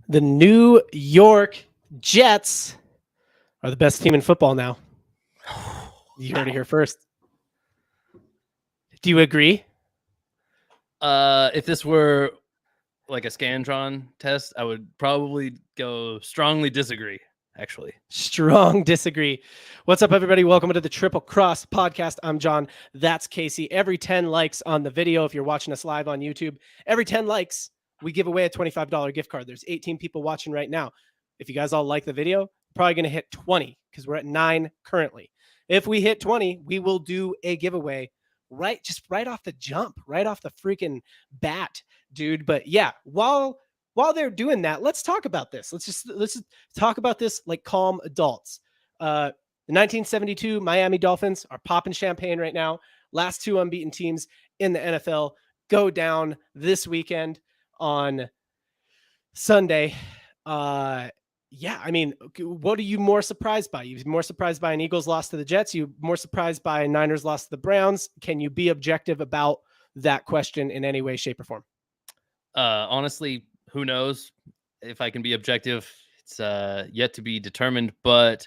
The New York Jets are the best team in football now. You heard it here first. Do you agree? If this were like a Scantron test, I would probably go strongly disagree, actually. Strong disagree. What's up, everybody? Welcome to the Triple Cross podcast. I'm John. That's Casey. Every 10 likes on the video, if you're watching us live on YouTube, every 10 likes, we give away a $25 gift card. There's 18 people watching right now. If you guys all like the video, we're probably going to hit 20 because we're at 9 currently. If we hit 20, we will do a giveaway right off the jump, right off the freaking bat, dude. But yeah, while they're doing that, let's talk about this. Let's just talk about this like calm adults. The 1972 Miami Dolphins are popping champagne right now. Last two unbeaten teams in the NFL go down this weekend on Sunday. Yeah, I mean, what are you more surprised by? You more surprised by an Eagles loss to the Jets? You more surprised by a Niners loss to the Browns? Can you be objective about that question in any way, shape, or form? Honestly, who knows if I can be objective? It's yet to be determined, but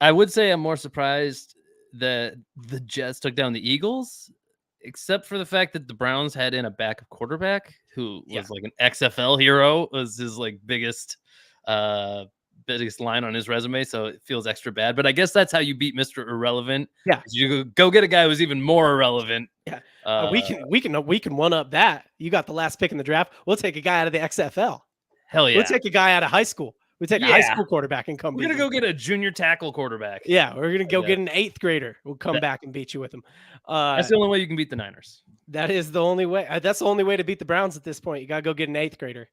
I would say I'm more surprised that the Jets took down the Eagles, except for the fact that the Browns had in a backup quarterback who was like an XFL hero, was his like biggest line on his resume, so it feels extra bad. But I guess that's how you beat Mr. Irrelevant. Yeah, you go get a guy who's even more irrelevant. Yeah, we can one up that. You got the last pick in the draft. We'll take a guy out of the XFL. Hell yeah, we'll take a guy out of high school. We take a high school quarterback and come. We're gonna go get a junior tackle quarterback. Yeah, we're gonna go get an 8th grader. We'll come back and beat you with him. That's the only way you can beat the Niners. That is the only way. That's the only way to beat the Browns at this point. You gotta go get an 8th grader.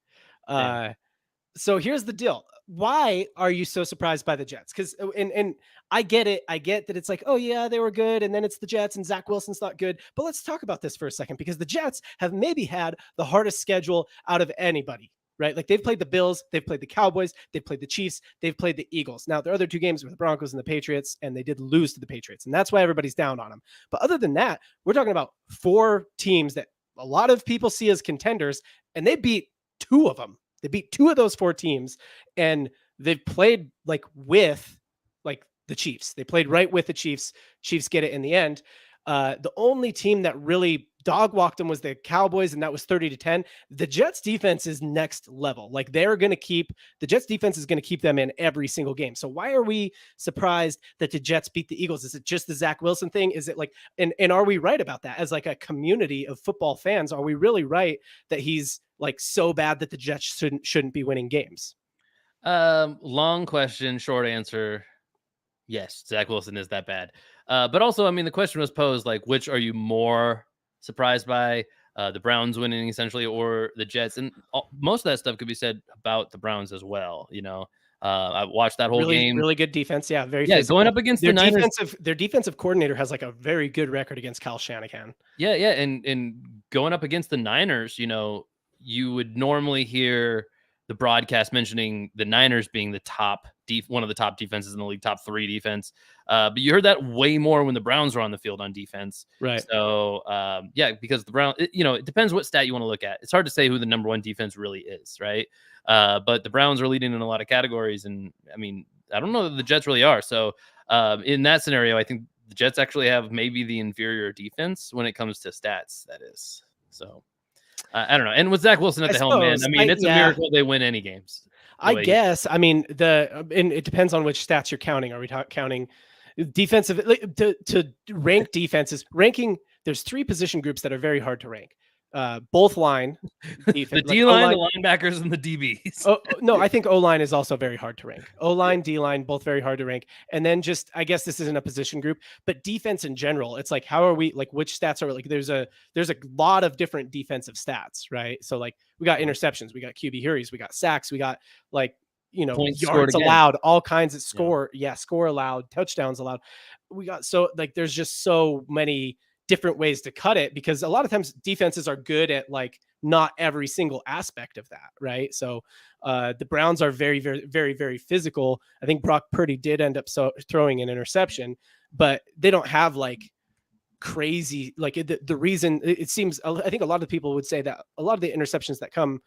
So here's the deal. Why are you so surprised by the Jets? Because and I get it. I get that it's like, oh yeah, they were good, and then it's the Jets, and Zach Wilson's not good. But let's talk about this for a second, because the Jets have maybe had the hardest schedule out of anybody, right? Like they've played the Bills, they've played the Cowboys, they've played the Chiefs, they've played the Eagles. Now, their other two games were the Broncos and the Patriots, and they did lose to the Patriots, and that's why everybody's down on them. But other than that, we're talking about 4 teams that a lot of people see as contenders, and they beat 2 of them. They beat 2 of those 4 teams, and they've played like with like the Chiefs. They played right with the Chiefs. Chiefs get it in the end. The only team that really dog walked them was the Cowboys, and that was 30-10. The Jets defense is next level. Like the Jets defense is going to keep them in every single game. So why are we surprised that the Jets beat the Eagles? Is it just the Zach Wilson thing? Is it like, and are we right about that as like a community of football fans? Are we really right that he's like so bad that the Jets shouldn't be winning games? Long question, short answer. Yes, Zach Wilson is that bad. But also, I mean, the question was posed like, which are you more surprised by? The Browns winning essentially, or the Jets? And most of that stuff could be said about the Browns as well. You know, I watched that whole game. Really good defense. Yeah, very physical. Going up against the Niners. Their defensive coordinator has like a very good record against Kyle Shanahan. Yeah, and going up against the Niners, you know, you would normally hear the broadcast mentioning the Niners being the one of the top defenses in the league, top 3 defense. But you heard that way more when the Browns were on the field on defense. Right. So, yeah, because the Browns, it depends what stat you want to look at. It's hard to say who the number 1 defense really is, right? But the Browns are leading in a lot of categories. And, I mean, I don't know that the Jets really are. So, in that scenario, I think the Jets actually have maybe the inferior defense when it comes to stats, that is. So, I don't know. And with Zach Wilson at the helm, man, I mean, it's a miracle they win any games. I guess. I mean, and it depends on which stats you're counting. Are we counting defensive to rank defenses? Ranking, there's 3 position groups that are very hard to rank. Both line, defense, the D-line, the linebackers, and the DBs. Oh no, I think O-line is also very hard to rank. O-line, D-line, both very hard to rank. And then just, I guess this isn't a position group, but defense in general, it's like, how are we, like, which stats are like? There's a lot of different defensive stats, right? So like, we got interceptions, we got QB hurries, we got sacks, we got like, points yards allowed, all kinds of score allowed, touchdowns allowed. We got, so like, there's just so many different ways to cut it, because a lot of times defenses are good at like not every single aspect of that, right? So the Browns are very, very, very, very physical. I think Brock Purdy did end up throwing an interception, but they don't have like crazy, like the reason it seems, I think a lot of people would say that a lot of the interceptions that come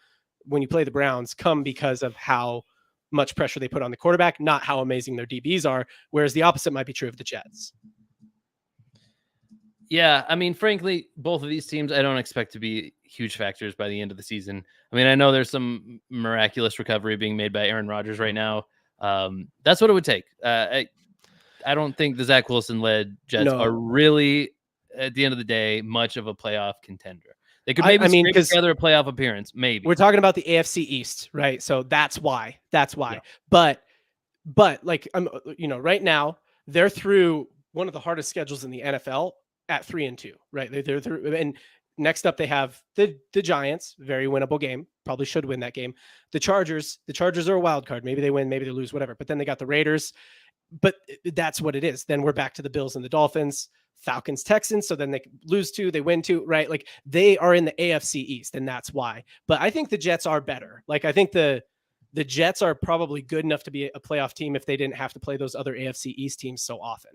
when you play the Browns come because of how much pressure they put on the quarterback, not how amazing their DBs are. Whereas the opposite might be true of the Jets. Yeah, I mean, frankly, both of these teams I don't expect to be huge factors by the end of the season. I mean, I know there's some miraculous recovery being made by Aaron Rodgers right now. That's what it would take. I don't think the Zach Wilson led Jets are No, really, at the end of the day, much of a playoff contender. They could I maybe mean, scrape because together a playoff appearance, maybe. we're talking about the AFC East, right? So that's why. That's Yeah. why. But like right now they're through one of the hardest schedules in the NFL at 3-2, right? They're through, and next up they have the Giants, very winnable game, probably should win that game. The Chargers are a wild card. Maybe they win, maybe they lose, whatever. But then they got the Raiders. But that's what it is. Then we're back to the Bills and the Dolphins, Falcons, Texans. So then they lose two, they win two, right? Like they are in the AFC East, and that's why. But I think the Jets are better. Like I think the Jets are probably good enough to be a playoff team if they didn't have to play those other AFC East teams so often.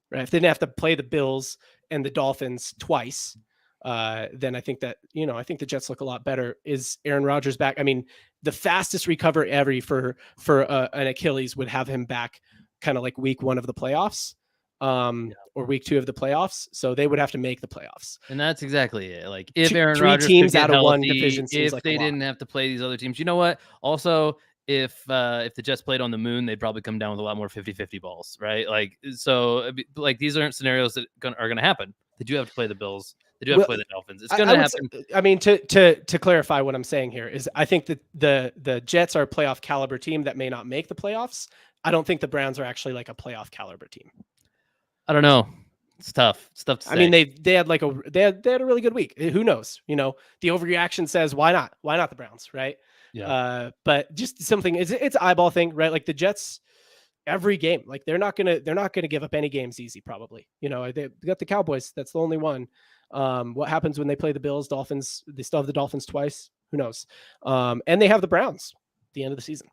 Right? If they didn't have to play the Bills and the Dolphins twice, then I think that, I think the Jets look a lot better. Is Aaron Rodgers back? I mean, the fastest recovery ever for an Achilles would have him back kind of like week 1 of the playoffs, or week 2 of the playoffs. So they would have to make the playoffs. And that's exactly it. Like if Two, Aaron three Rodgers could teams get out of one healthy, division seems if like a they lot. didn't have to play these other teams, you know what? Also, if the Jets played on the moon, they'd probably come down with a lot more 50-50 balls, right? Like so, like these aren't scenarios that are going to happen. They do have to play the Bills. They do have to play the Dolphins. It's going to happen. I mean, to clarify what I'm saying here is, I think that the Jets are a playoff caliber team that may not make the playoffs. I don't think the Browns are actually like a playoff caliber team. I don't know. It's tough. It's tough to say. I mean, they had like they had a really good week. Who knows? The overreaction says why not? Why not the Browns, right? Yeah. But just something, it's eyeball thing, right? Like the Jets, every game, like they're not gonna give up any games easy. Probably, they got the Cowboys. That's the only one. What happens when they play the Bills, Dolphins? They still have the Dolphins twice. Who knows? And they have the Browns at the end of the season.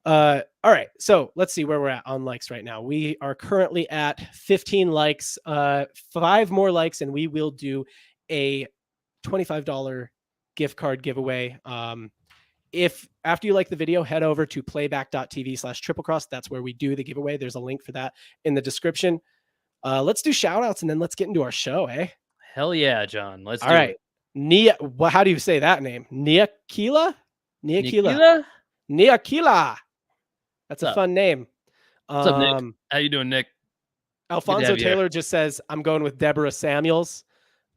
All right, so let's see where we're at on likes right now. We are currently at 15 likes. 5 more likes, and we will do a $25 gift card giveaway. If after you like the video, head over to playback.tv/triplecross. That's where we do the giveaway. There's a link for that in the description. Let's do shout outs and then let's get into our show, eh? Hell yeah, John. Let's All do right. it. How do you say that name? Niakila? Nikila? Niakila. That's a What's up? fun name. What's up, Nick? How you doing, Nick? Alfonso have you here. Taylor just says, I'm going with Deborah Samuels.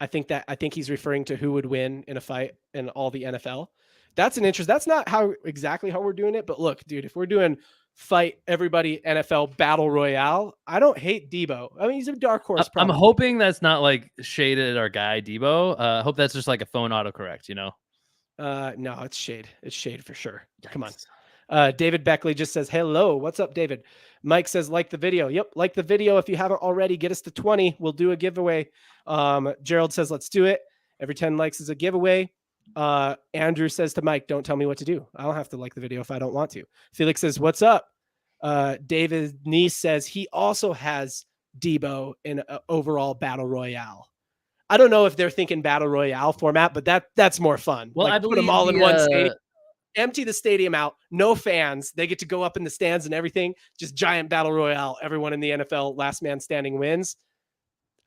I think he's referring to who would win in a fight in all the NFL. That's an interest. That's not exactly how we're doing it. But look, dude, if we're doing fight everybody NFL battle royale, I don't hate Debo. I mean, he's a dark horse. I'm hoping that's not like shaded at our guy Debo. I hope that's just like a phone autocorrect, No, it's shade. It's shade for sure. Yikes. Come on. David Beckley just says, hello. What's up, David? Mike says, like the video. Yep. Like the video. If you haven't already, get us to 20. We'll do a giveaway. Gerald says, let's do it. Every 10 likes is a giveaway. Andrew says to Mike, don't tell me what to do. I don't have to like the video if I don't want to. Felix says, what's up? David Neese says he also has Debo in overall battle royale. I don't know if they're thinking battle royale format, but that's more fun. Well, like, I put them believe all in one stadium, empty the stadium out, no fans. They get to go up in the stands and everything. Just giant battle royale. Everyone in the NFL, last man standing wins.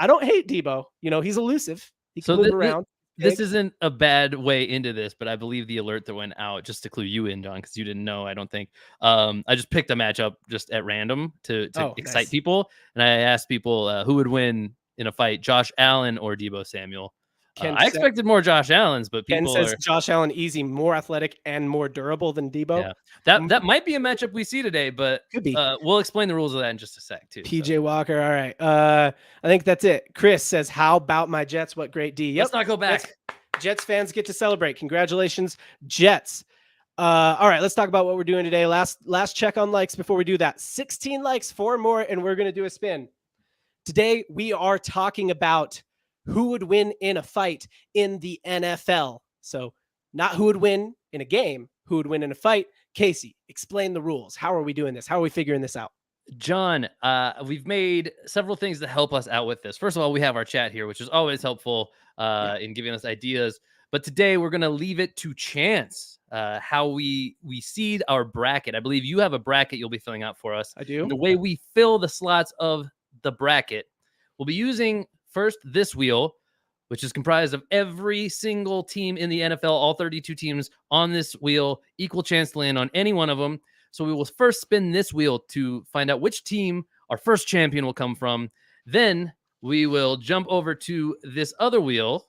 I don't hate Debo. He's elusive. He can move around. This isn't a bad way into this, but I believe the alert that went out, just to clue you in, John, because you didn't know, I don't think. I just picked a matchup just at random to excite people. And I asked people who would win in a fight, Josh Allen or Debo Samuel. I expected more Josh Allen's, but people says Josh Allen easy, more athletic and more durable than Debo. Yeah, that might be a matchup we see today, but could be. We'll explain the rules of that in just a sec too. PJ Walker. All right. I think that's it. Chris says, how about my Jets? What great D. Yep. Let's not go back. Jets fans get to celebrate. Congratulations, Jets. All right, let's talk about what we're doing today. Last check on likes before we do that. 16 likes, 4 more, and we're going to do a spin. Today, we are talking about who would win in a fight in the NFL. So not who would win in a game, who would win in a fight. Casey, explain the rules. How are we doing this? How are we figuring this out? John, we've made several things to help us out with this. First of all, we have our chat here, which is always helpful in giving us ideas. But today we're going to leave it to chance how we seed our bracket. I believe you have a bracket you'll be filling out for us. I do. And the way we fill the slots of the bracket, we'll be using first this wheel, which is comprised of every single team in the NFL, all 32 teams on this wheel, equal chance to land on any one of them. So we will first spin this wheel to find out which team our first champion will come from. Then we will jump over to this other wheel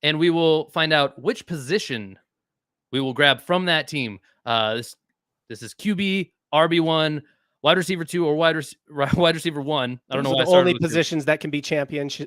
and we will find out which position we will grab from that team. This is QB, RB1, wide receiver 2, or wide receiver 1. I don't know why the only positions that can be champions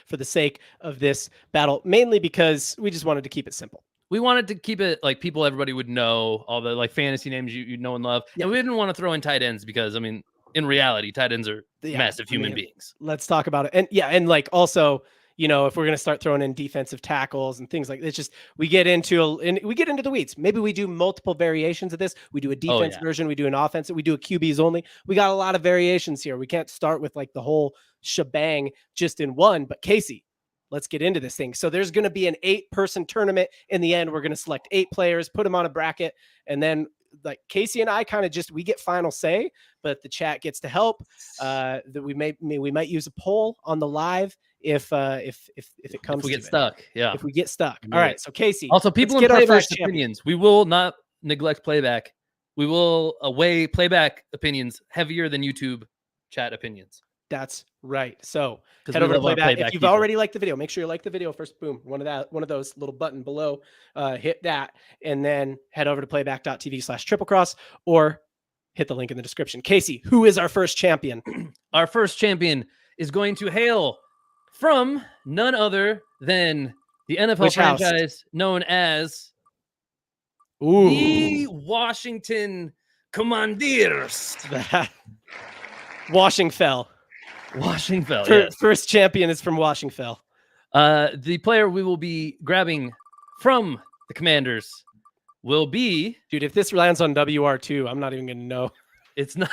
for the sake of this battle, mainly because we just wanted to keep it simple. We wanted to keep it like people everybody would know, all the like fantasy names you know and love. Yep. And we didn't want to throw in tight ends because, I mean, in reality, tight ends are massive human beings. Let's talk about it. And like also, you know, if we're going to start throwing in defensive tackles and things like that, it's just we get into the weeds. Maybe we do multiple variations of this. We do a defense version, we do an offensive, we do a QBs only. We got a lot of variations here. We can't start with like the whole shebang just in one. But Casey, let's get into this thing. So there's going to be an 8-person tournament. In the end, we're going to select 8 players, put them on a bracket, and then like Casey and I kind of we get final say, but the chat gets to help. That we might use a poll on the live if it comes. If we get stuck, yeah. If we get stuck, all right. So Casey, also people in Playback's opinions. We will not neglect Playback. We will weigh Playback opinions heavier than YouTube chat opinions. That's right. So head over to Playback. If you've already liked the video, make sure you like the video first. Boom. One of those little button below, hit that, and then head over to playback.tv/triplecross or hit the link in the description. Casey, who is our first champion? Our first champion is going to hail from none other than the NFL franchise known as the Washington Commanders. Washington. Yes. First champion is from Washington. The player we will be grabbing from the Commanders will be... Dude, if this lands on WR2, I'm not even going to know. It's not...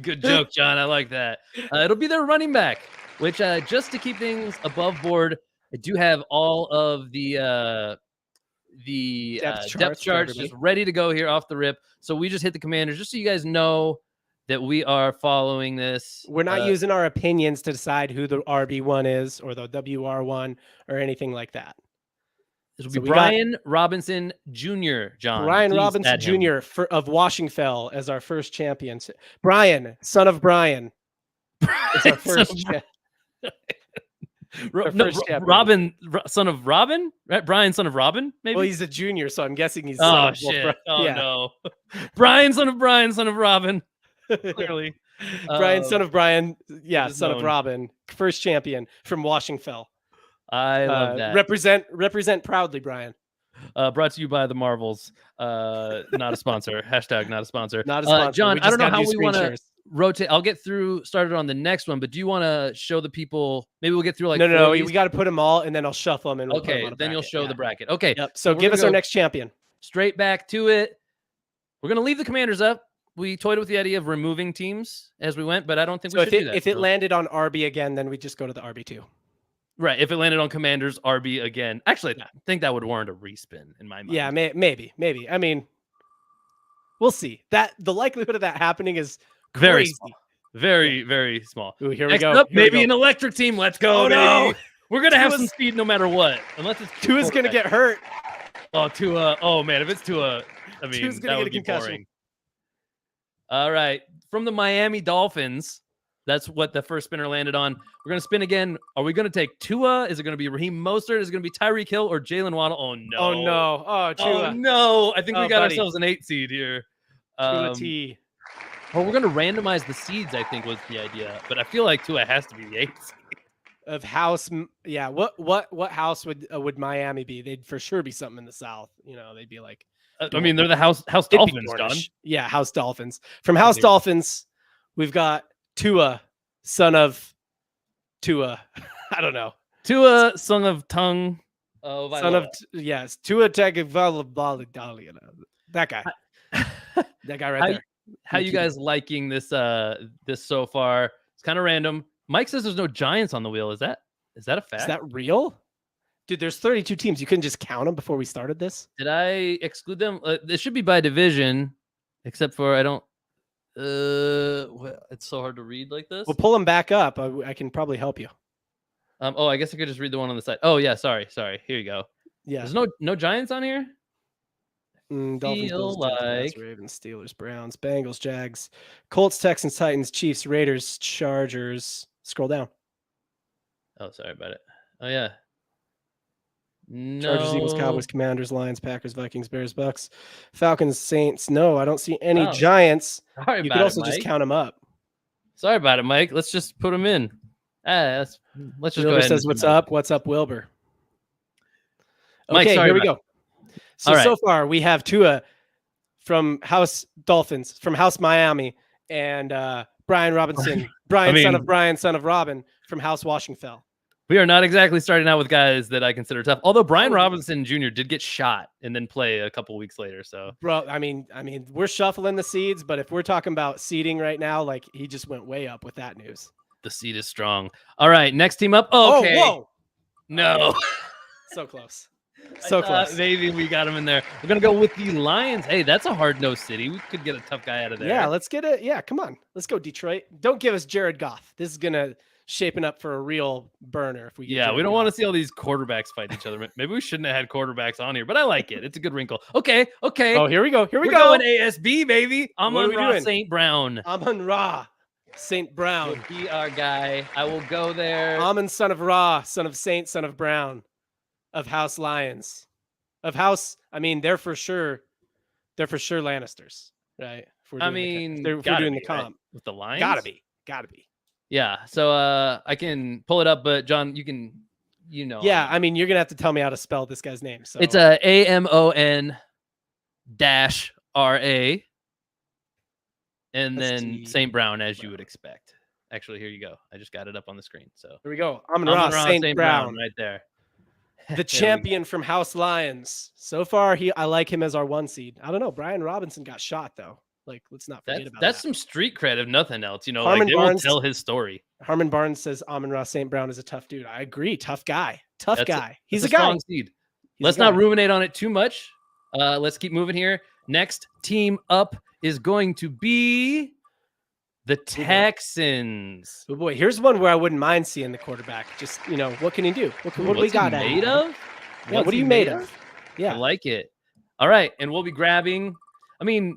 Good joke, John. I like that. It'll be their running back, which just to keep things above board, I do have all of the depth charts just ready to go here off the rip. So we just hit the Commanders just so you guys know that we are following this. We're not using our opinions to decide who the RB1 is or the WR1 or anything like that. This will be Brian Robinson Jr., John. Brian Robinson Jr. of Washington as our first champion. Brian, son of Brian. It's our first Robin, son of Robin? Right? Brian, son of Robin, maybe? Well, he's a junior, so I'm guessing he's son shit. No. Brian, son of Brian, son of Robin. Clearly. Brian, son of Brian. Yeah, son of Robin. First champion from Washington. I love that. Represent proudly, Brian. Brought to you by the Marvels. Not a sponsor. Hashtag not a sponsor. Not a sponsor. John, I don't know how we want to rotate. I'll get started on the next one, but do you want to show the people? Maybe we'll get through like no. We got to put them all, and then I'll shuffle them. And we'll okay, then you'll show the bracket. Okay. Yep. So give us our next champion. Straight back to it. We're gonna leave the Commanders up. We toyed with the idea of removing teams as we went, but I don't think we should do that. If it landed on RB again, then we just go to the RB2. Right. If it landed on Commanders RB again, actually, I think that would warrant a respin in my mind. Yeah, maybe. I mean, we'll see. That the likelihood of that happening is very small. Very, very small. Ooh, here we Next go. Up, maybe an electric team. Let's go. Oh, no. We're gonna have some speed no matter what. Unless it's Tua's gonna get hurt. Oh, Tua. Oh man, if it's Tua, I mean, Tua's gonna that get would a be concussion. boring. All right, from the Miami Dolphins, that's what the first spinner landed on. We're going to spin again. Are we going to take Tua? Is it going to be Raheem Mostert? Is it going to be Tyreek Hill or Jalen Waddle? Oh, no. Oh, no. Oh, Tua. Oh, no. I think we got ourselves an 8 seed here. Tua T. Well, we're going to randomize the seeds, I think was the idea. But I feel like Tua has to be the 8 seed. Of house, yeah. What house would Miami be? They'd for sure be something in the South. You know, they'd be like... I mean, they're the House Dolphins, John. Yeah, House Dolphins. From House Dolphins, we've got Tua, son of Tua. I don't know. Tua, son of Tongue. Son of yes, Tua Tagovailoa. That guy. That guy right there. How you guys liking this? This so far? It's kind of random. Mike says there's no Giants on the wheel. Is that a fact? Is that real? Dude, there's 32 teams. You couldn't just count them before we started this? Did I exclude them? It should be by division, except for I don't. It's so hard to read like this. We'll pull them back up. I can probably help you. Oh, I guess I could just read the one on the side. Oh yeah, sorry. Here you go. Yeah. There's no Giants on here. Dolphins, Bills, Jets, Pats, like Ravens, Steelers, Browns, Bengals, Jags, Colts, Texans, Titans, Chiefs, Raiders, Chargers. Scroll down. Oh, sorry about it. Oh yeah. Chargers, Eagles, Cowboys, No. Commanders, Lions, Packers, Vikings, Bears, Bucks, Falcons, Saints. No, I don't see any Oh, Giants. sorry You about could it, also just Mike. count them up. Sorry about it, Mike. Let's just put them in. Let's just go Wilbur ahead. says, "What's up? What's up, Wilbur?" Mike, Okay, sorry here we about go. So All right. so far we have Tua from House Dolphins, from House Miami, and Brian Robinson, Brian, son of Brian, son of Robin, from House Washington. We are not exactly starting out with guys that I consider tough. Although Brian Robinson Jr. did get shot and then play a couple weeks later. So, bro, I mean, we're shuffling the seeds, but if we're talking about seeding right now, like he just went way up with that news. The seed is strong. All right, next team up. Okay. Oh, whoa. No. So close. So close. Maybe we got him in there. We're going to go with the Lions. Hey, that's a hard-nosed city. We could get a tough guy out of there. Yeah, let's get it. Yeah, come on. Let's go, Detroit. Don't give us Jared Goff. This is going to shaping up for a real burner if we get Jared we don't Goff. want to see all these quarterbacks fight each other. Maybe we shouldn't have had quarterbacks on here, but I like it. It's a good wrinkle. Okay. Oh, here we go. We're going ASB, baby. Amon-Ra St. Brown. Amon-Ra St. Brown. Would be our guy. I will go there. Amon, son of Ra, son of Saint, son of Brown, of House Lions. Of House, they're for sure Lannisters, right? If we're doing the comp right? With the Lions, gotta be. Yeah. So I can pull it up, but John, you can, Yeah, you're gonna have to tell me how to spell this guy's name. So it's AMON-RA, and then St. Brown, as you would expect. Actually, here you go. I just got it up on the screen. So here we go. Amon-Ra St. Brown right there. The champion from House Lions. So far, I like him as our 1 seed. I don't know. Brian Robinson got shot though. Like, let's not forget about that. That's some street cred if nothing else. They will tell his story. Harmon Barnes says Amon-Ra St. Brown is a tough dude. I agree. Tough guy. He's a guy. Strong seed. Let's not ruminate on it too much. Let's keep moving here. Next team up is going to be the Texans. Oh boy, here's one where I wouldn't mind seeing the quarterback. Just, what can he do? What do we got made of? Yeah, what are you made of? Yeah. I like it. All right, and we'll be grabbing.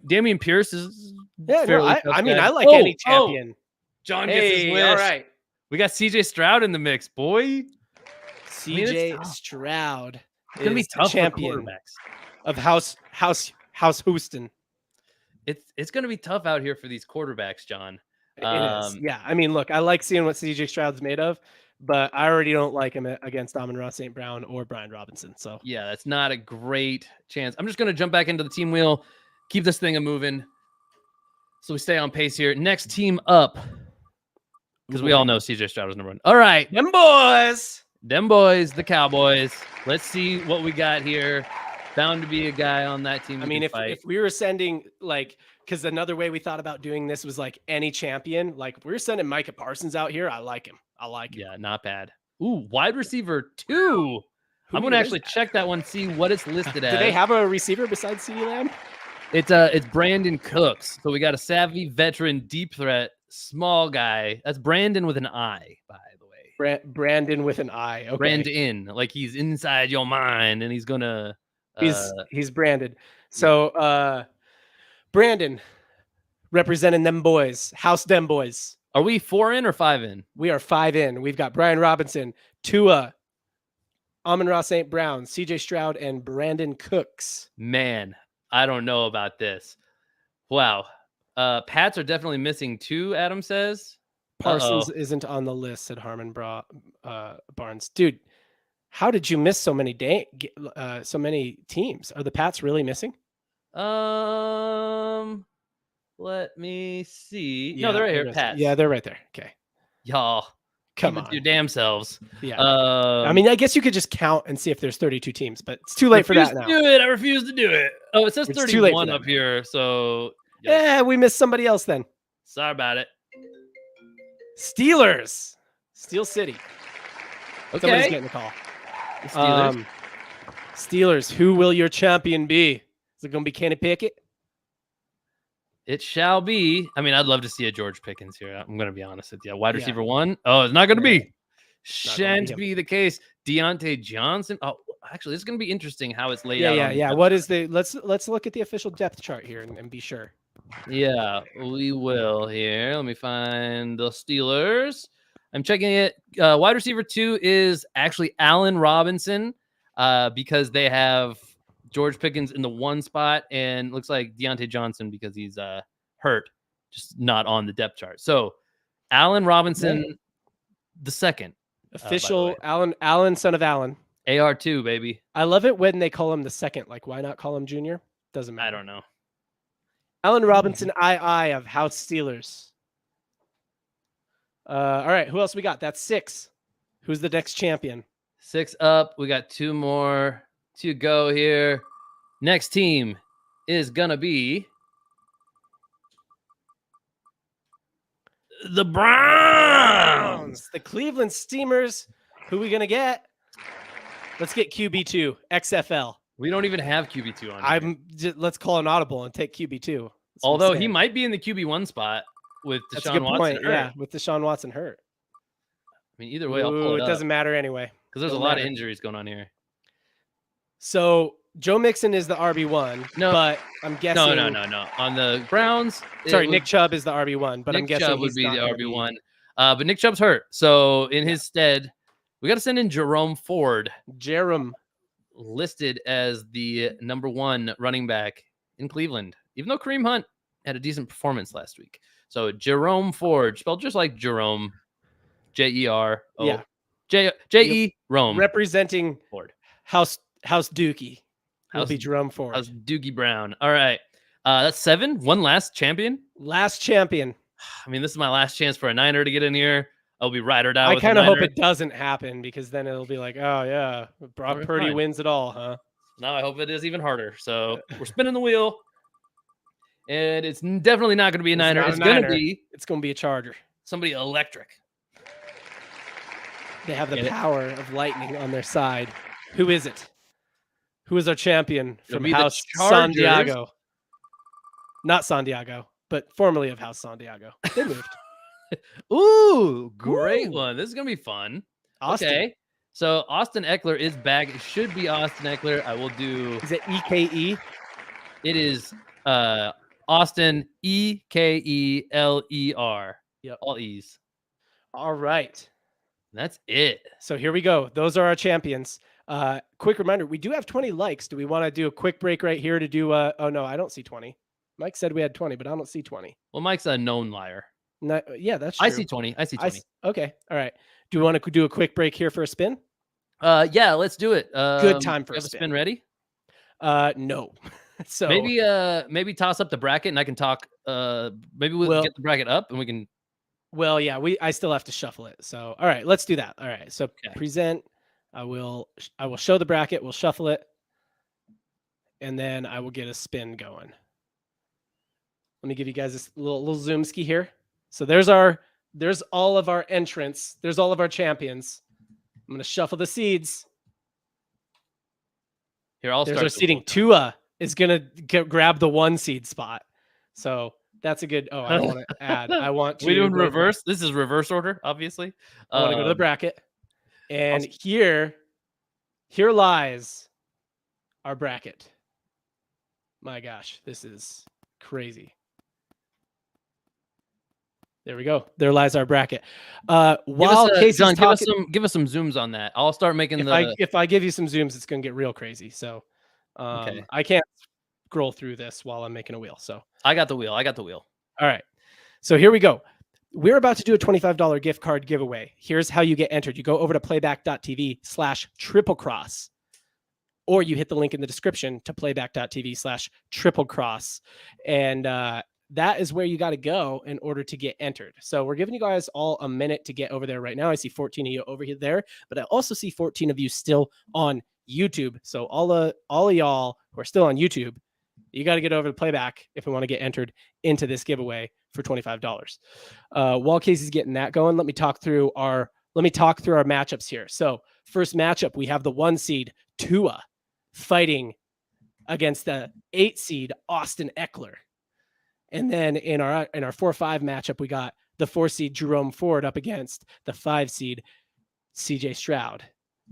Damian Pierce is. Yeah, I like any champion. John gets his wish. All right. We got CJ Stroud in the mix, boy. CJ Stroud is gonna be tough champion of House Houston. It's going to be tough out here for these quarterbacks, John. It is. Yeah. Look, I like seeing what CJ Stroud's made of, but I already don't like him against Amon-Ra St. Brown or Brian Robinson. So yeah, that's not a great chance. I'm just going to jump back into the team wheel, keep this thing a moving, so we stay on pace here. Next team up, because we all know CJ Stroud is number 1. All right, them boys, the Cowboys. Let's see what we got here. Bound to be a guy on that team. If we were sending because another way we thought about doing this was like any champion, like if we were sending Micah Parsons out here, I like him. Yeah, not bad. Ooh, wide receiver 2. I'm going to actually check that one, see what it's listed as. Do they have a receiver besides CeeDee Lamb? It's Brandon Cooks. So we got a savvy veteran, deep threat, small guy. That's Brandon with an I, by the way. Brandon with an I. Okay. Brandon, like he's inside your mind, and he's gonna. He's branded. So Brandon representing them boys, House them boys. Are we 4 in or 5 in? We are 5 in. We've got Brian Robinson, Tua, Amon-Ra St. Brown, CJ Stroud, and Brandon Cooks. Man, I don't know about this. Wow. Pats are definitely missing 2, Adam says. Parsons isn't on the list, said Harmon Barnes. Dude, how did you miss so many teams? Are the Pats really missing? Let me see. Yeah, no, they're right here. Pats. Yeah, they're right there. Okay. Y'all, come on, your damn selves. Yeah. I guess you could just count and see if there's 32 teams, but it's too late for that now. I refuse to do it. Oh, it says 31 up here. So yeah, we missed somebody else then. Sorry about it. Steelers. Steel City. Okay. Somebody's getting the call. The Steelers. Steelers, who will your champion be? Is it going to be Kenny Pickett? It shall be. I mean, I'd love to see a George Pickens here. I'm going to be honest with you. Wide receiver 1. Oh, it's not going to be. Shan't be the case. Deontay Johnson. Oh, actually, this is going to be interesting how it's laid out. Yeah. What is the? Let's look at the official depth chart here and be sure. Yeah, we will here. Let me find the Steelers. I'm checking it. Wide receiver 2 is actually Allen Robinson, because they have George Pickens in the 1 spot, and looks like Deontay Johnson because he's hurt, just not on the depth chart. So Allen Robinson, the second. Official Allen, son of Allen. AR2, baby. I love it when they call him the second. Like, why not call him Junior? Doesn't matter. I don't know. Allen Robinson, II of House Steelers. All right, who else we got? That's 6. Who's the next champion? 6 up. We got 2 more to go here. Next team is gonna be the Browns. The Cleveland Steamers. Who are we gonna get? Let's get QB2 XFL. We don't even have QB2 on here. Let's call an audible and take QB2. Although he might be in the QB1 spot with Deshaun Watson hurt. Yeah, with Deshaun Watson hurt. I mean, either way, I'll pull it up. It doesn't matter anyway. Because there's a lot of injuries going on here. So Joe Mixon is the RB1. No, but I'm guessing. No. On the Browns, sorry, Nick Chubb is the RB1, but I'm guessing Chubb would be the RB1. But Nick Chubb's hurt, so in his stead, we got to send in Jerome Ford. Listed as the number 1 running back in Cleveland, even though Kareem Hunt had a decent performance last week. So Jerome Ford, spelled just like Jerome, Jero. Yeah. J-E Rome. Representing Ford. House Dookie. Will be Jerome Ford. House Doogie Brown. All right. That's 7. One last champion. Last champion. I mean, this is my last chance for a Niner to get in here. I'll be ride or die. I kind of hope it doesn't happen, because then it'll be like, oh yeah, Brock Purdy wins it all, huh? Now I hope it is even harder. So we're spinning the wheel, and it's definitely not going to be a Niner. It's going to be a Charger. Somebody electric. They have the power of lightning on their side. Who is it? Who is our champion from House San Diego? Not San Diego, but formerly of House San Diego. They moved. Ooh, great one. This is going to be fun. Austin. Okay. So Austin Eckler is back. It should be Austin Eckler. I will do. Is it EKE? It is Austin EKELER. Yep. All E's. All right. That's it. So here we go. Those are our champions. Quick reminder, we do have 20 likes. Do we want to do a quick break right here to do oh no, I don't see 20. Mike said we had 20, but I don't see 20. Well, Mike's a known liar. No, yeah, that's true. I see 20. Okay. All right. Do we want to do a quick break here for a spin? Yeah, let's do it. Good time for a spin ready? No. So maybe toss up the bracket and I can talk. Maybe we'll get the bracket up and we can. Well, yeah, I still have to shuffle it. So, all right, let's do that. All right. So present, I will show the bracket. We'll shuffle it. And then I will get a spin going. Let me give you guys this little zoom ski here. So there's all of our entrants. There's all of our champions. I'm going to shuffle the seeds. Here, I'll start. There's our seeding. Tua is going to grab the 1 seed spot. So that's a good. Oh, I don't want to add. I want to. We're doing reverse. This is reverse order, obviously. I want to go to the bracket. And here lies our bracket. My gosh, this is crazy. There we go. There lies our bracket. While Casey's John, talking, give us some zooms on that. I'll start making if I give you some zooms, it's going to get real crazy. So I can't scroll through this while I'm making a wheel. So I got the wheel. All right. So here we go. We're about to do a $25 gift card giveaway. Here's how you get entered. You go over to playback.tv/triplecross, or you hit the link in the description to playback.tv/triplecross. And that is where you got to go in order to get entered. So we're giving you guys all a minute to get over there right now. I see 14 of you over here there, but I also see 14 of you still on YouTube. So all of y'all who are still on YouTube, you got to get over to Playback if we want to get entered into this giveaway for $25. While Casey's getting that going, let me talk through our matchups here. So first matchup, we have the 1 seed Tua fighting against the 8 seed Austin Eckler. And then in our 4-5 matchup, we got the 4 seed Jerome Ford up against the 5 seed CJ Stroud.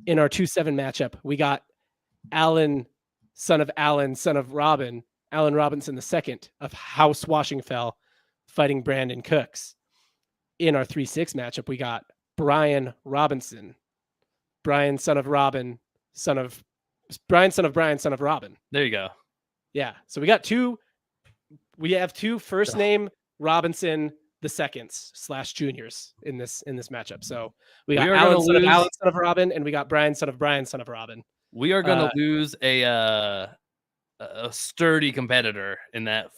In our 2-7 matchup, we got Allen, son of Robin, Allen Robinson II of House Washingfell fighting Brandon Cooks. In our 3-6 matchup, we got Brian Robinson, Brian, son of Robin, son of Brian, son of Brian, son of Robin. There you go. Yeah. So we have two first name Robinson the seconds / juniors in this matchup. So we got Allen, son of Allen, son of Robin, and we got Brian, son of Brian, son of Robin. We are going to lose a sturdy competitor in that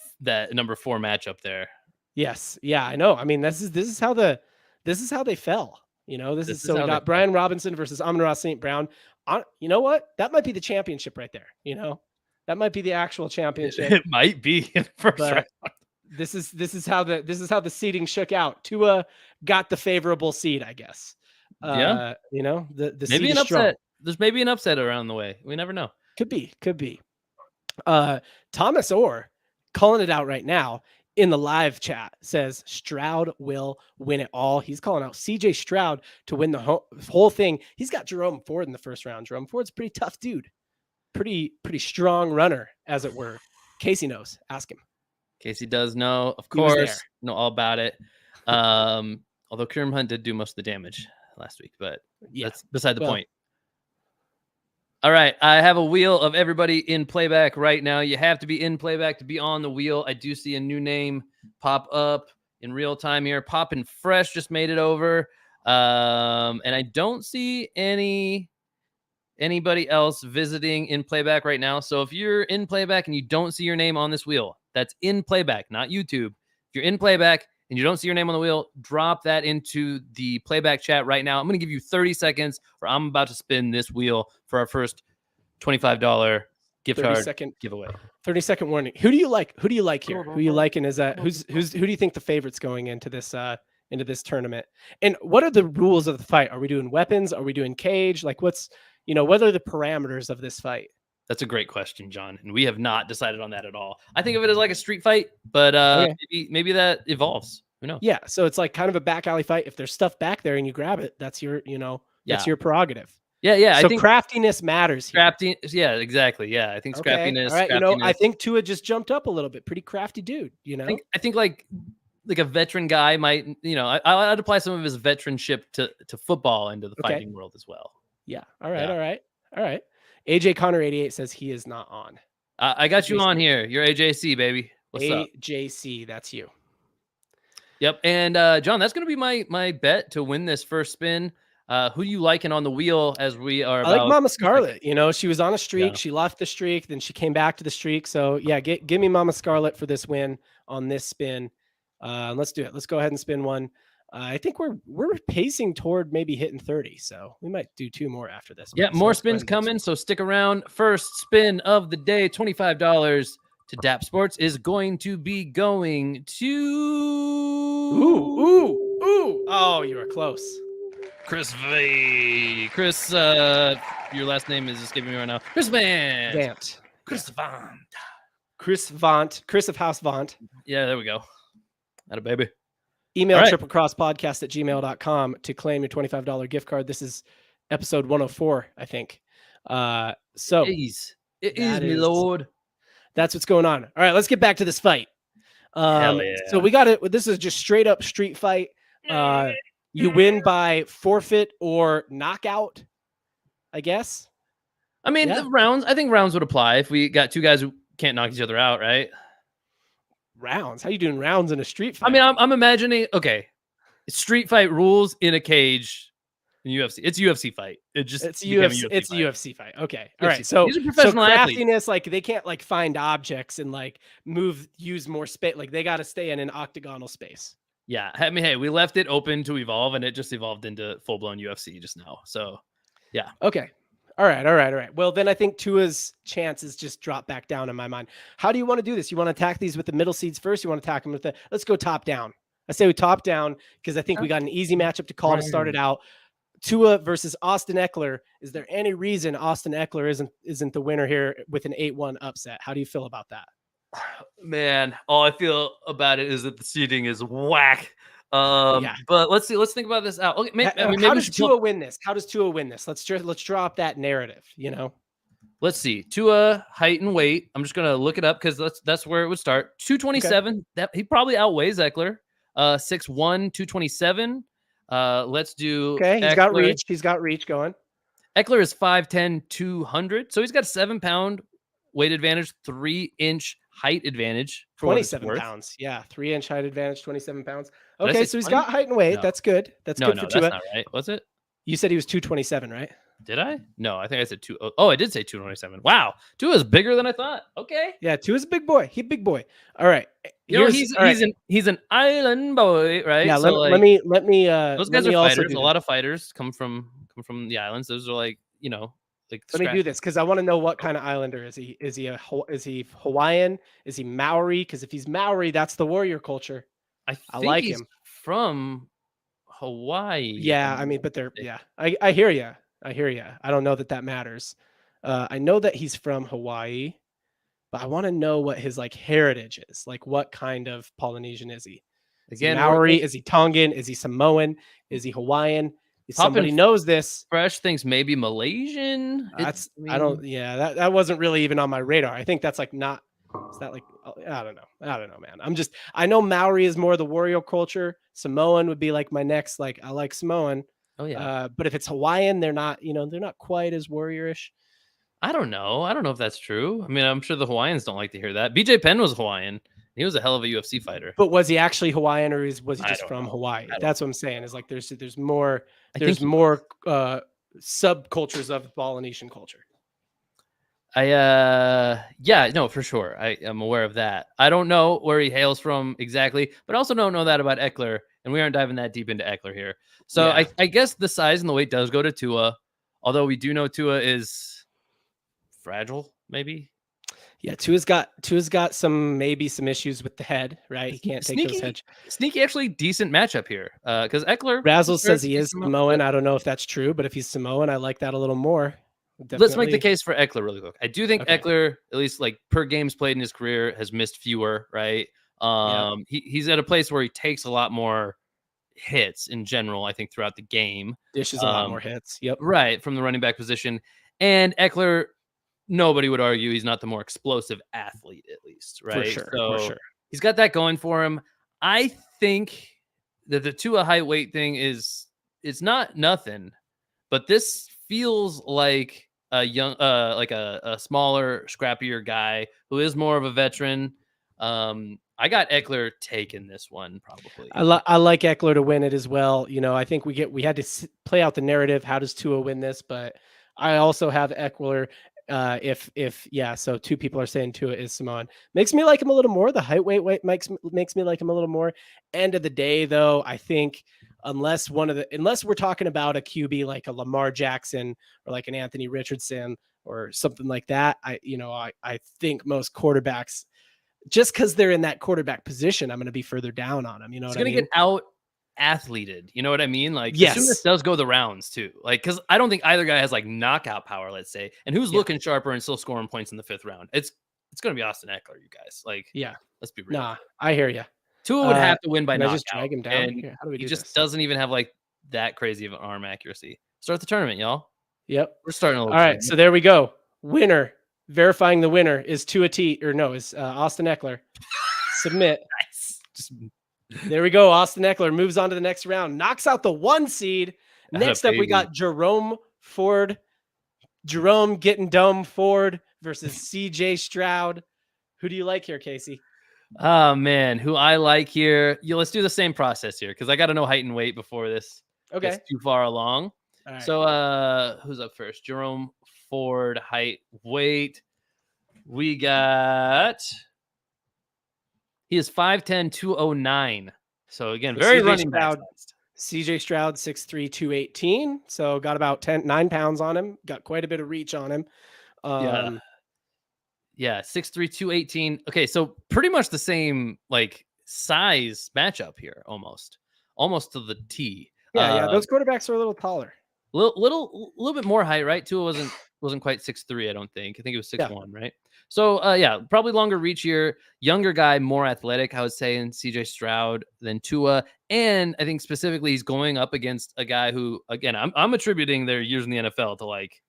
number 4 matchup there. Yes. Yeah, I know. I mean, this is how they fell. You know, this is so we got Brian Robinson versus Amon-Ra St. Brown. You know what? That might be the championship right there. You know, that might be the actual championship. It might be in the first round. This is how the seeding shook out. Tua got the favorable seed, I guess. Yeah. You know, the maybe seed an is upset. strong. There's maybe an upset around the way. We never know. Could be. Thomas Orr calling it out right now in the live chat says Stroud will win it all. He's calling out CJ Stroud to win the whole thing. He's got Jerome Ford in the first round. Jerome Ford's a pretty tough dude. Pretty strong runner, as it were. Casey knows. Ask him. Casey does know, of course, know all about it. Although Kareem Hunt did do most of the damage last week, but that's beside the point. All right, I have a wheel of everybody in Playback right now. You have to be in Playback to be on the wheel. I do see a new name pop up in real time here. Poppin' Fresh just made it over. And I don't see anybody else visiting in Playback right now. So if you're in Playback and you don't see your name on this wheel, that's in Playback, not YouTube. If you're in Playback and you don't see your name on the wheel, drop that into the Playback chat right now. I'm going to give you 30 seconds, or I'm about to spin this wheel for our first $25 gift card giveaway. 30-second warning. Who do you like? Who do you like here? Who you like? And is that who do you think the favorite's going into this tournament? And what are the rules of the fight? Are we doing weapons? Are we doing cage? Like what are the parameters of this fight? That's a great question, John. And we have not decided on that at all. I think of it as like a street fight, but maybe that evolves. Who knows? Yeah. So it's like kind of a back alley fight. If there's stuff back there and you grab it, that's your prerogative. Yeah. So I think craftiness matters here. Yeah, exactly. Yeah. I think scrappiness. All right. I think Tua just jumped up a little bit. Pretty crafty dude, I think like a veteran guy might, I'd apply some of his veteranship to football into the fighting world as well. Yeah. All right. AJ Connor 88 says he is not on. I got you on here. You're AJC, baby. What's up? AJC, that's you. Yep. And John, that's going to be my bet to win this first spin. Who you liking on the wheel as we are? I like Mama Scarlet. She was on a streak. Yeah. She left the streak. Then she came back to the streak. So yeah, give me Mama Scarlet for this win on this spin. Let's do it. Let's go ahead and spin one. I think we're pacing toward maybe hitting 30, so we might do 2 more after this. Yeah, more spins coming, so stick around. First spin of the day, $25 to DAP Sports is going to be going to... Ooh. Oh, you were close. Chris V. Chris, your last name is escaping me right now. Chris Vant. Chris Vant. Chris of House Vant. Yeah, there we go. Atta baby. Email triplecrosspodcast@gmail.com to claim your $25 gift card. This is episode 104, I think. So it is, my lord. That's what's going on. All right, let's get back to this fight. Hell yeah. So we got it. This is just straight up street fight. You win by forfeit or knockout, I guess. I mean, the rounds. I think rounds would apply if we got 2 guys who can't knock each other out, right? Rounds? How you doing rounds in a street fight? I mean, I'm imagining, okay, street fight rules in a cage in UFC. It's a UFC fight. It's a UFC fight. Okay. All right. So these are professional craftiness, like they can't like find objects and like use more space. Like they got to stay in an octagonal space. Yeah. I mean, hey, we left it open to evolve and it just evolved into full blown UFC just now. So yeah. Okay. All right. Well, then I think Tua's chances just drop back down in my mind. How do you want to do this? You want to attack these with the middle seeds first? You want to attack them let's go top down. I say we top down because I think we got an easy matchup to call to start it out. Tua versus Austin Eckler. Is there any reason Austin Eckler isn't the winner here with an 8-1 upset? How do you feel about that? Man, all I feel about it is that the seating is whack. Yeah. But let's see. Let's think about this out. Okay, How maybe we does should pull up. Tua win this? How does Tua win this? Let's draw up that narrative. Let's see. Tua height and weight. I'm just gonna look it up because that's where it would start. Okay. 227. That he probably outweighs Eckler. 6'1", 227. Let's do Okay. He's got Eckler. reach. He's got reach going. Eckler is 5'10", 200. So he's got a 7-pound weight advantage, 3-inch height advantage for what it's 27 worth. pounds. Yeah. 3-inch height advantage, 27 pounds. Did I Okay. say So he's 20? got height and weight. No, That's good. That's no, good no, for that's Tua. not right. Was it? You said he was 227, right? Did I? No, I think I said 2. Oh, I did say 227. Wow. Tua is bigger than I thought. Okay. Yeah. Tua's a big boy. He's a big boy. All right. You know, All right. he's an island boy, right? Yeah. So Let like me, let me, those let guys me are also fighters. do A this. lot of fighters come from the islands. Those are like, like Let me scratch. do this because I want to know what kind of islander is he? Is he Hawaiian? Is he Maori? Because if he's Maori, that's the warrior culture. I I think like he's him. from Hawaii, if Yeah, I'm I mean, not but they're mistaken. yeah. I hear you. I hear you. I don't know that that matters. I know that he's from Hawaii, but I want to know what his like heritage is. Like, what kind of Polynesian is he? Is he Again, we're Maori? Is he Tongan? Is he Samoan? Is he Hawaiian? If popping somebody knows this, fresh things, maybe Malaysian. that's I I don't. mean, Yeah, that wasn't really even on my radar. I think that's like not. Is that like I don't know. I don't know, man. I know Maori is more the warrior culture. Samoan would be like my next. Like I like Samoan. oh yeah. But if it's Hawaiian, they're not. They're not quite as warriorish. I don't know. I don't know if that's true. I mean, I'm sure the Hawaiians don't like to hear that. BJ Penn was Hawaiian. He was a hell of a UFC fighter. But was he actually Hawaiian, or was he I just don't from know. Hawaii? I don't That's what know. I'm saying. Is like there's more I think there's he was. more subcultures of Polynesian culture. Yeah, no, for sure. I am aware of that. I don't know where he hails from exactly, but I also don't know that about Eckler, and we aren't diving that deep into Eckler here. So Yeah, I guess the size and the weight does go to Tua, although we do know Tua is fragile, maybe. yeah. Tua's got maybe some issues with the head. Right, he can't take those Sneaky, heads. sneaky, actually decent matchup here. Because Eckler Razzle deserves says to he be is Samoan. I don't know if that's true, but if he's Samoan, I like that a little more. Let's make the Definitely. case for Eckler really quick. I do think Okay. Eckler, at least like per games played in his career, has missed fewer, right? Yep. He's at a place where he takes a lot more hits in general, I think, throughout the game. Dishes a lot Um, more hits. Yep. right, from the running back position. And Eckler, nobody would argue he's not the more explosive athlete, at least, For right? sure. For So sure. he's got that going for him. I think that the Tua height weight thing is it's not nothing, but this feels like a young like a smaller, scrappier guy who is more of a veteran. I got Eckler taking this one probably. I like Eckler to win it as well. I think we had to play out the narrative. How does Tua win this? But I also have Eckler. If yeah, so two people are saying Tua is Samoan. Makes me like him a little more. The height weight makes me like him a little more. End of the day, though, I think unless we're talking about a QB like a Lamar Jackson or like an Anthony Richardson or something like that, I think most quarterbacks, just because they're in that quarterback position, I'm going to be further down on them. You know He's what I gonna mean? get out athleted. You know what I mean? Like assuming this Yes. does go the rounds too. Like because I don't think either guy has like knockout power. Let's say, and who's Yeah. looking sharper and still scoring points in the 5th round? It's gonna be Austin Eckler, you guys. Like Yeah. let's be real. Nah, I hear you. Tua would have to win by Can I just knockout, drag him down and here? How do we he do just this? doesn't even have like that crazy of an arm accuracy. Start the tournament, y'all. Yep. We're starting a All little. right. So there we go. Winner. Verifying the winner is Austin Eckler. Submit. Nice. Just There we go. Austin Eckler moves on to the next round, knocks out the 1 seed. Next up, we baby. got Jerome Ford. Jerome getting dumb Ford versus CJ Stroud. Who do you like here, Casey? Oh man, who I like here. Let's do the same process here because I got to know height and weight before this Okay. gets too far along. All right. So who's up first? Jerome Ford, height, weight. We got he is 5'10", 209. So again, very CJ running back Stroud. sized. CJ Stroud, 6'3", 218. So got about 9 pounds on him. Got quite a bit of reach on him. Yeah, 6'3", 218. Okay, so pretty much the same like size matchup here, almost to the T. Yeah. Those quarterbacks are a little taller. little bit more height, right? Tua wasn't quite 6'3", I don't think. I think it was Yeah. 6'1", right? So yeah, probably longer reach here, younger guy, more athletic. I would say in CJ Stroud than Tua, and I think specifically he's going up against a guy who, again, I'm attributing their years in the NFL to like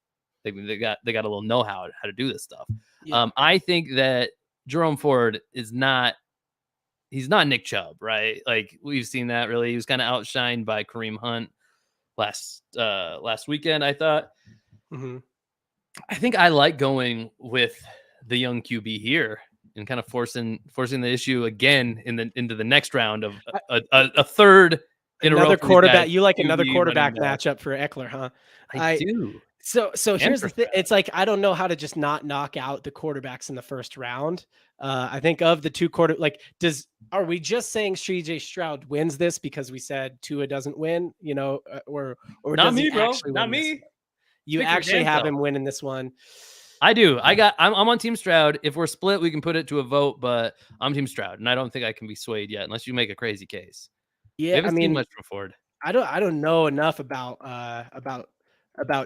they got a little know how to do this stuff. Yeah. I think that Jerome Ford is not. He's not Nick Chubb, right? Like we've seen that really. He was kind of outshined by Kareem Hunt last weekend. I thought. Hmm. I think I like going with the young QB here and kind of forcing the issue again into the next round of a third in a row Another for these guys. quarterback. You like another QB running quarterback back. matchup for Eckler, huh? I I do. so And here's for the thing. Stroud. It's like I don't know how to just not knock out the quarterbacks in the first round. I think of the two like are we just saying CJ Stroud wins this because we said Tua doesn't win, or Not does he me, bro. actually Not win this me. one? You Speak for your actually damn have self. him winning this one. I do. I'm on Team Stroud. If we're split, we can put it to a vote, but I'm Team Stroud, and I don't think I can be swayed yet unless you make a crazy case. We Yeah, I haven't seen mean, much from Ford. I don't know enough about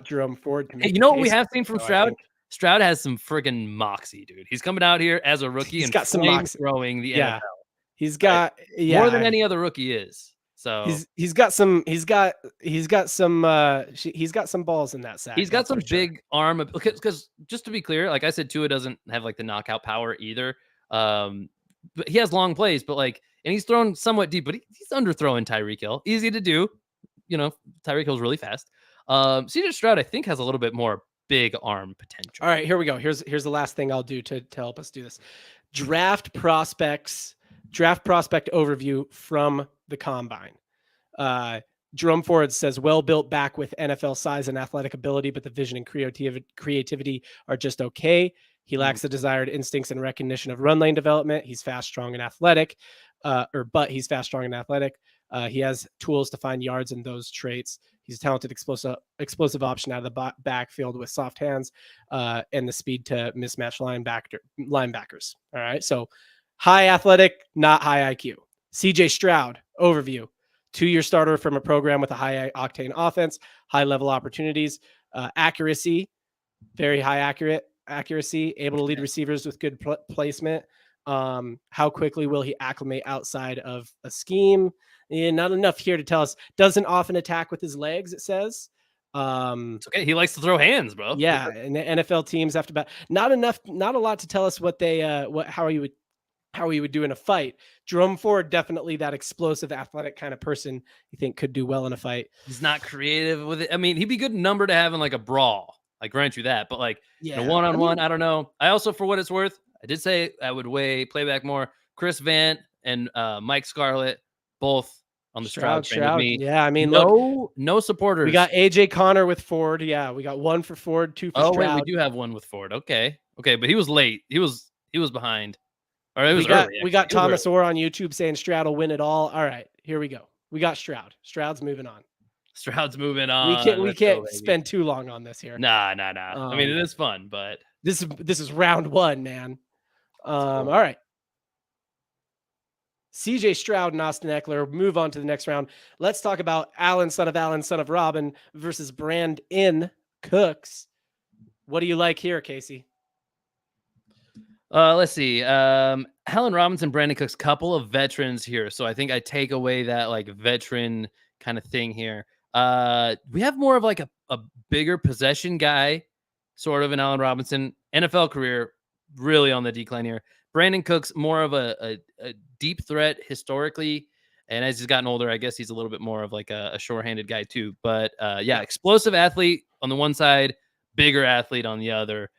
Jerome Ford to Hey, make you a know what we case have for seen it, from though. I Stroud? think Stroud has some friggin' moxie, dude. He's coming out here as a rookie he's and got some flame moxie. throwing the Yeah, NFL, he's right? got More than yeah. any other rookie is. So He's got some balls in that sack, he's got that's for some sure. big arm because just to be clear, like I said, Tua doesn't have like the knockout power either. Um, but he has long plays, but like, and he's thrown somewhat deep, but he's underthrowing Tyreek Hill. Easy to do. Tyreek Hill's really fast. CJ Stroud, I think, has a little bit more big arm All potential. right, here we go. Here's the last thing I'll do to help us do this. Draft prospects, draft prospect overview from the combine. Uh, Jerome Ford says, well built back with NFL size and athletic ability, but the vision and creativity are just okay. He Mhm. lacks the desired instincts and recognition of run lane development. He's fast, strong, and athletic, but he's fast, strong, and athletic. He has tools to find yards in those traits. He's a talented, explosive option out of the backfield with soft hands and the speed to mismatch linebackers. All right, so high athletic, not high IQ. CJ Stroud overview: 2-year starter from a program with a high octane offense, high level opportunities, accuracy, very high accuracy, able to lead receivers with good placement. How quickly will he acclimate outside of a scheme? And not enough here to tell us. Doesn't often attack with his legs, it says. It's okay. He likes to throw hands, bro. Yeah, and the NFL teams have to bet. Not enough, not a lot to tell us what they how he would do in a fight. Jerome Ford, definitely that explosive, athletic kind of person you think could do well in a fight. He's not creative with it. I mean, he'd be good number to have in like a brawl. I grant you that. But like in a Yeah, I one-on-one, mean, I don't know. I also, for what it's worth, I did say I would weigh Playback more. Chris Vant and Mike Scarlett, both on the Stroud train with Stroud. me. Yeah, I mean, look, No we supporters. got AJ Connor with Ford. Yeah, we got one for Ford, two for Oh wait, we Stroud. do have one with Ford. Okay, but he was late. He was behind, or it was early We actually. got He was early. Thomas Orr on YouTube saying Stroud will win it all. All right, here we go. We got Stroud. Stroud's moving on. Stroud's moving on. We Let's go, can't baby. spend too long on this here. Nah. I mean, it Um, is fun, but this is round one, man. let's All go. right. CJ Stroud and Austin Eckler move on to the next round. Let's talk about Allen, son of Robin, versus Brandon Cooks. What do you like here, Casey? Let's see. Allen Robinson, Brandon Cooks, couple of veterans here. So I think I take away that like veteran kind of thing here. We have more of like a bigger possession guy, sort of in Allen Robinson. NFL career really on the decline here. Brandon Cooks, more of a deep threat historically. And as he's gotten older, I guess he's a little bit more of like a short-handed guy too. But yeah, explosive athlete on the one side, bigger athlete on the other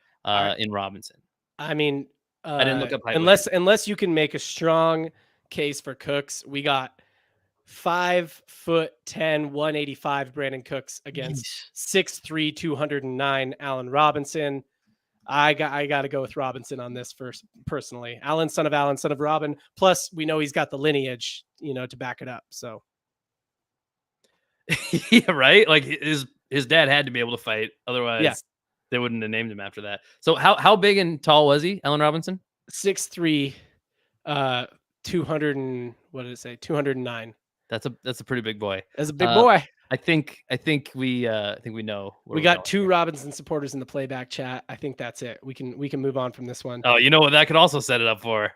in Robinson. I mean, I didn't look up height with him. unless you can make a strong case for Cooks, we got 5'10", 185 Brandon Cooks against Yeesh. 6'3", 209 Allen Robinson. I got to go with Robinson on this first, personally. Allen, son of Robin. Plus, we know he's got the lineage, to back it up. So, Yeah, right. Like his dad had to be able to fight, otherwise yeah, they wouldn't have named him after that. So how big and tall was he, Allen Robinson? 6'3", 200 and what did it say? 209. That's a pretty big boy. That's a big boy. I think we know where We we're going got two here. Robinson supporters in the playback chat. I think that's it. We can move on from this one. Oh, you know what that could also set it up for?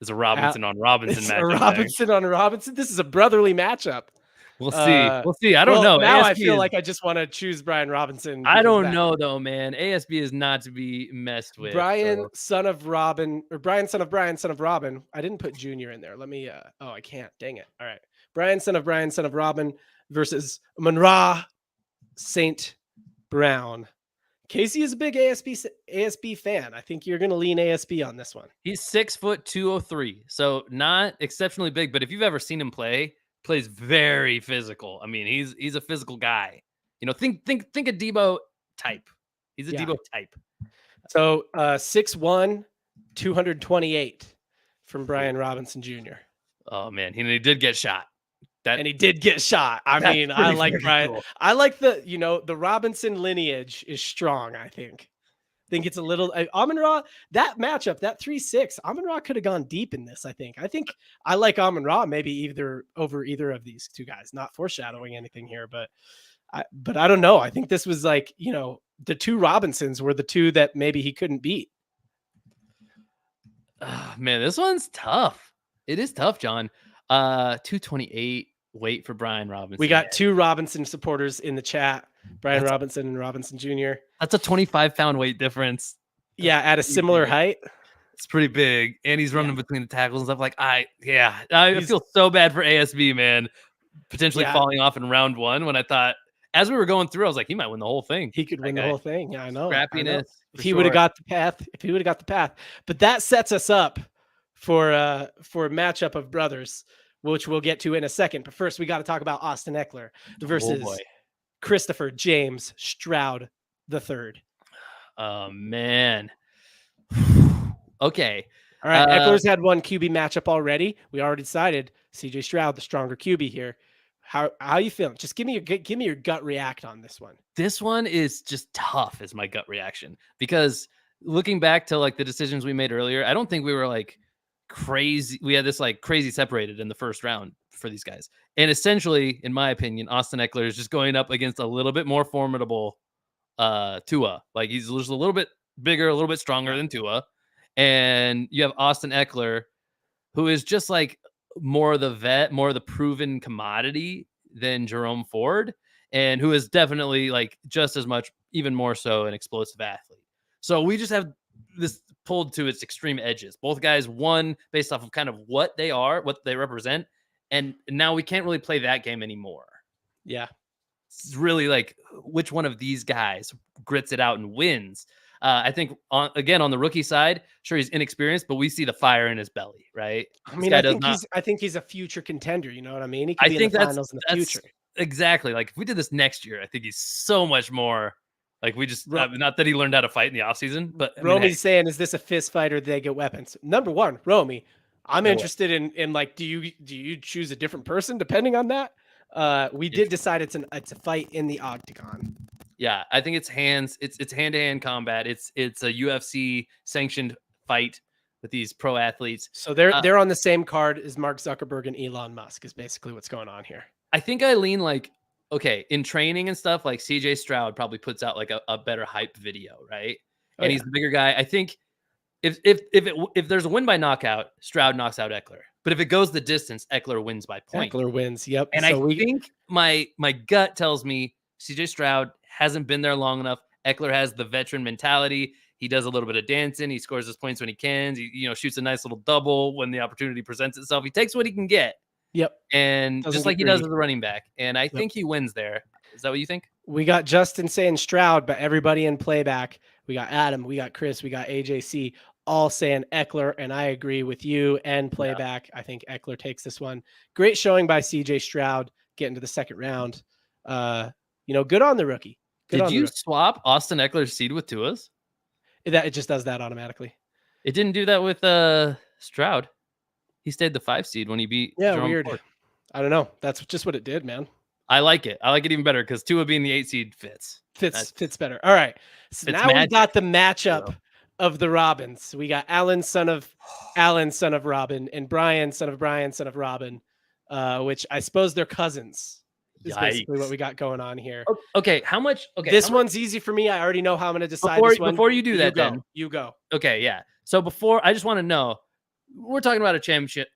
Is a Al- Robinson on Robinson it's a matchup there. Robinson on Robinson. This is a brotherly matchup. We'll see. Uh, We'll see. I don't well, know. now I ASB feel is like I just want to choose Brian Robinson I because of don't that. know though, man. ASB is not to be messed with. Brian, So son of Robin, or Brian, son of Brian, son of Robin. I didn't put Junior in there. Let me. Oh, I can't. Dang it. All right. Brian, son of Robin, versus Monra Saint Brown. Casey is a big ASB fan. I think you're going to lean ASB on this one. he's 6 foot 203. So not exceptionally big, but if you've ever seen him play, plays very physical. I mean, he's a physical guy. You know, think a Debo type. He's a Yeah. Debo type. So 6'1", 228 from Brian Robinson Jr. Oh man, he did get shot. And he did get shot. I That's mean, I pretty like freaking Brian. cool. I like the Robinson lineage is strong, I think. Think it's a little Amon-Ra, that matchup, that 3-6, Amon-Ra could have gone deep in this, I think. I like Amon-Ra maybe either over either of these two guys. Not foreshadowing anything here, but I don't know. I think this was like, the two Robinsons were the two that maybe he couldn't beat. Man, this one's tough. It is tough, John. 228 weight for Brian Robinson. We got two Robinson supporters in the chat, Brian That's- Robinson and Robinson Jr. That's a 25-pound weight difference. Yeah, at a similar height. It's pretty big, and he's running between the tackles and stuff. Like I He's- feel so bad for ASB, man. Potentially Yeah. falling off in round one when I thought as we were going through, I was like, he might win the whole thing. He could win the whole thing. Yeah, I know. Scrappiness. If he would have got the path, but that sets us up for a matchup of brothers, which we'll get to in a second. But first, we got to talk about Austin Eckler versus Christopher James Stroud III. Oh man. Okay. All right. Eckler's had one QB matchup already. We already decided CJ Stroud, the stronger QB here. How you feeling? Just give me your gut react on this one. This one is just tough as my gut reaction because looking back to like the decisions we made earlier, I don't think we were like crazy. We had this like crazy separated in the first round for these guys. And essentially, in my opinion, Austin Eckler is just going up against a little bit more formidable Tua. Like he's just a little bit bigger, a little bit stronger than Tua. And you have Austin Eckler, who is just like more of the vet, more of the proven commodity than Jerome Ford, and who is definitely like just as much, even more so, an explosive athlete. So we just have this pulled to its extreme edges. Both guys won based off of kind of what they are, what they represent, and now we can't really play that game anymore. Yeah. It's really like which one of these guys grits it out and wins. I think on the rookie side, sure he's inexperienced, but we see the fire in his belly, right? I mean, I think he's a future contender. You know what I mean? He could be in the finals in the future. Exactly. Like if we did this next year, I think he's so much more. Like we just not that he learned how to fight in the offseason, but Romy's saying, is this a fist fight or do they get weapons? Number one, Romy, I'm interested in like, do you choose a different person depending on that? We did decide it's a fight in the octagon. Yeah, I think it's hands. It's hand-to-hand combat. It's a UFC sanctioned fight with these pro athletes. So they're on the same card as Mark Zuckerberg and Elon Musk is basically what's going on here. I think I lean like, okay, in training and stuff, like CJ Stroud probably puts out like a better hype video, right? And he's the bigger guy. I think if there's a win by knockout, Stroud knocks out Eckler. But if it goes the distance, Eckler wins by point. Eckler wins. Yep. And so I think my gut tells me CJ Stroud hasn't been there long enough. Eckler has the veteran mentality. He does a little bit of dancing. He scores his points when he can. He shoots a nice little double when the opportunity presents itself. He takes what he can get. Yep. And just like he does as a running back. And I think he wins there. Is that what you think? We got Justin saying Stroud, but everybody in playback. We got Adam, we got Chris, we got AJC, all saying Eckler, and I agree with you and playback. Yeah. I think Eckler takes this one. Great showing by CJ Stroud getting to the second round. Good on the rookie. Did you swap Austin Eckler's seed with Tua's? It just does that automatically. It didn't do that with Stroud. He stayed the 5 seed when he beat. Yeah, Jerome weird. Ford. I don't know. That's just what it did, man. I like it. I like it even better because Tua being the 8 seed fits better. All right. So now we got the matchup of the Robins. We got Alan, son of Robin, and Brian, son of Robin, which I suppose they're cousins. is basically what Yikes. we got going on here. Okay, how much? Okay, how This much one's easy for me. I already know how I'm going to decide before this one. before you do You that? go. Then You go. okay, yeah. So before, I just want to know, we're talking about a championship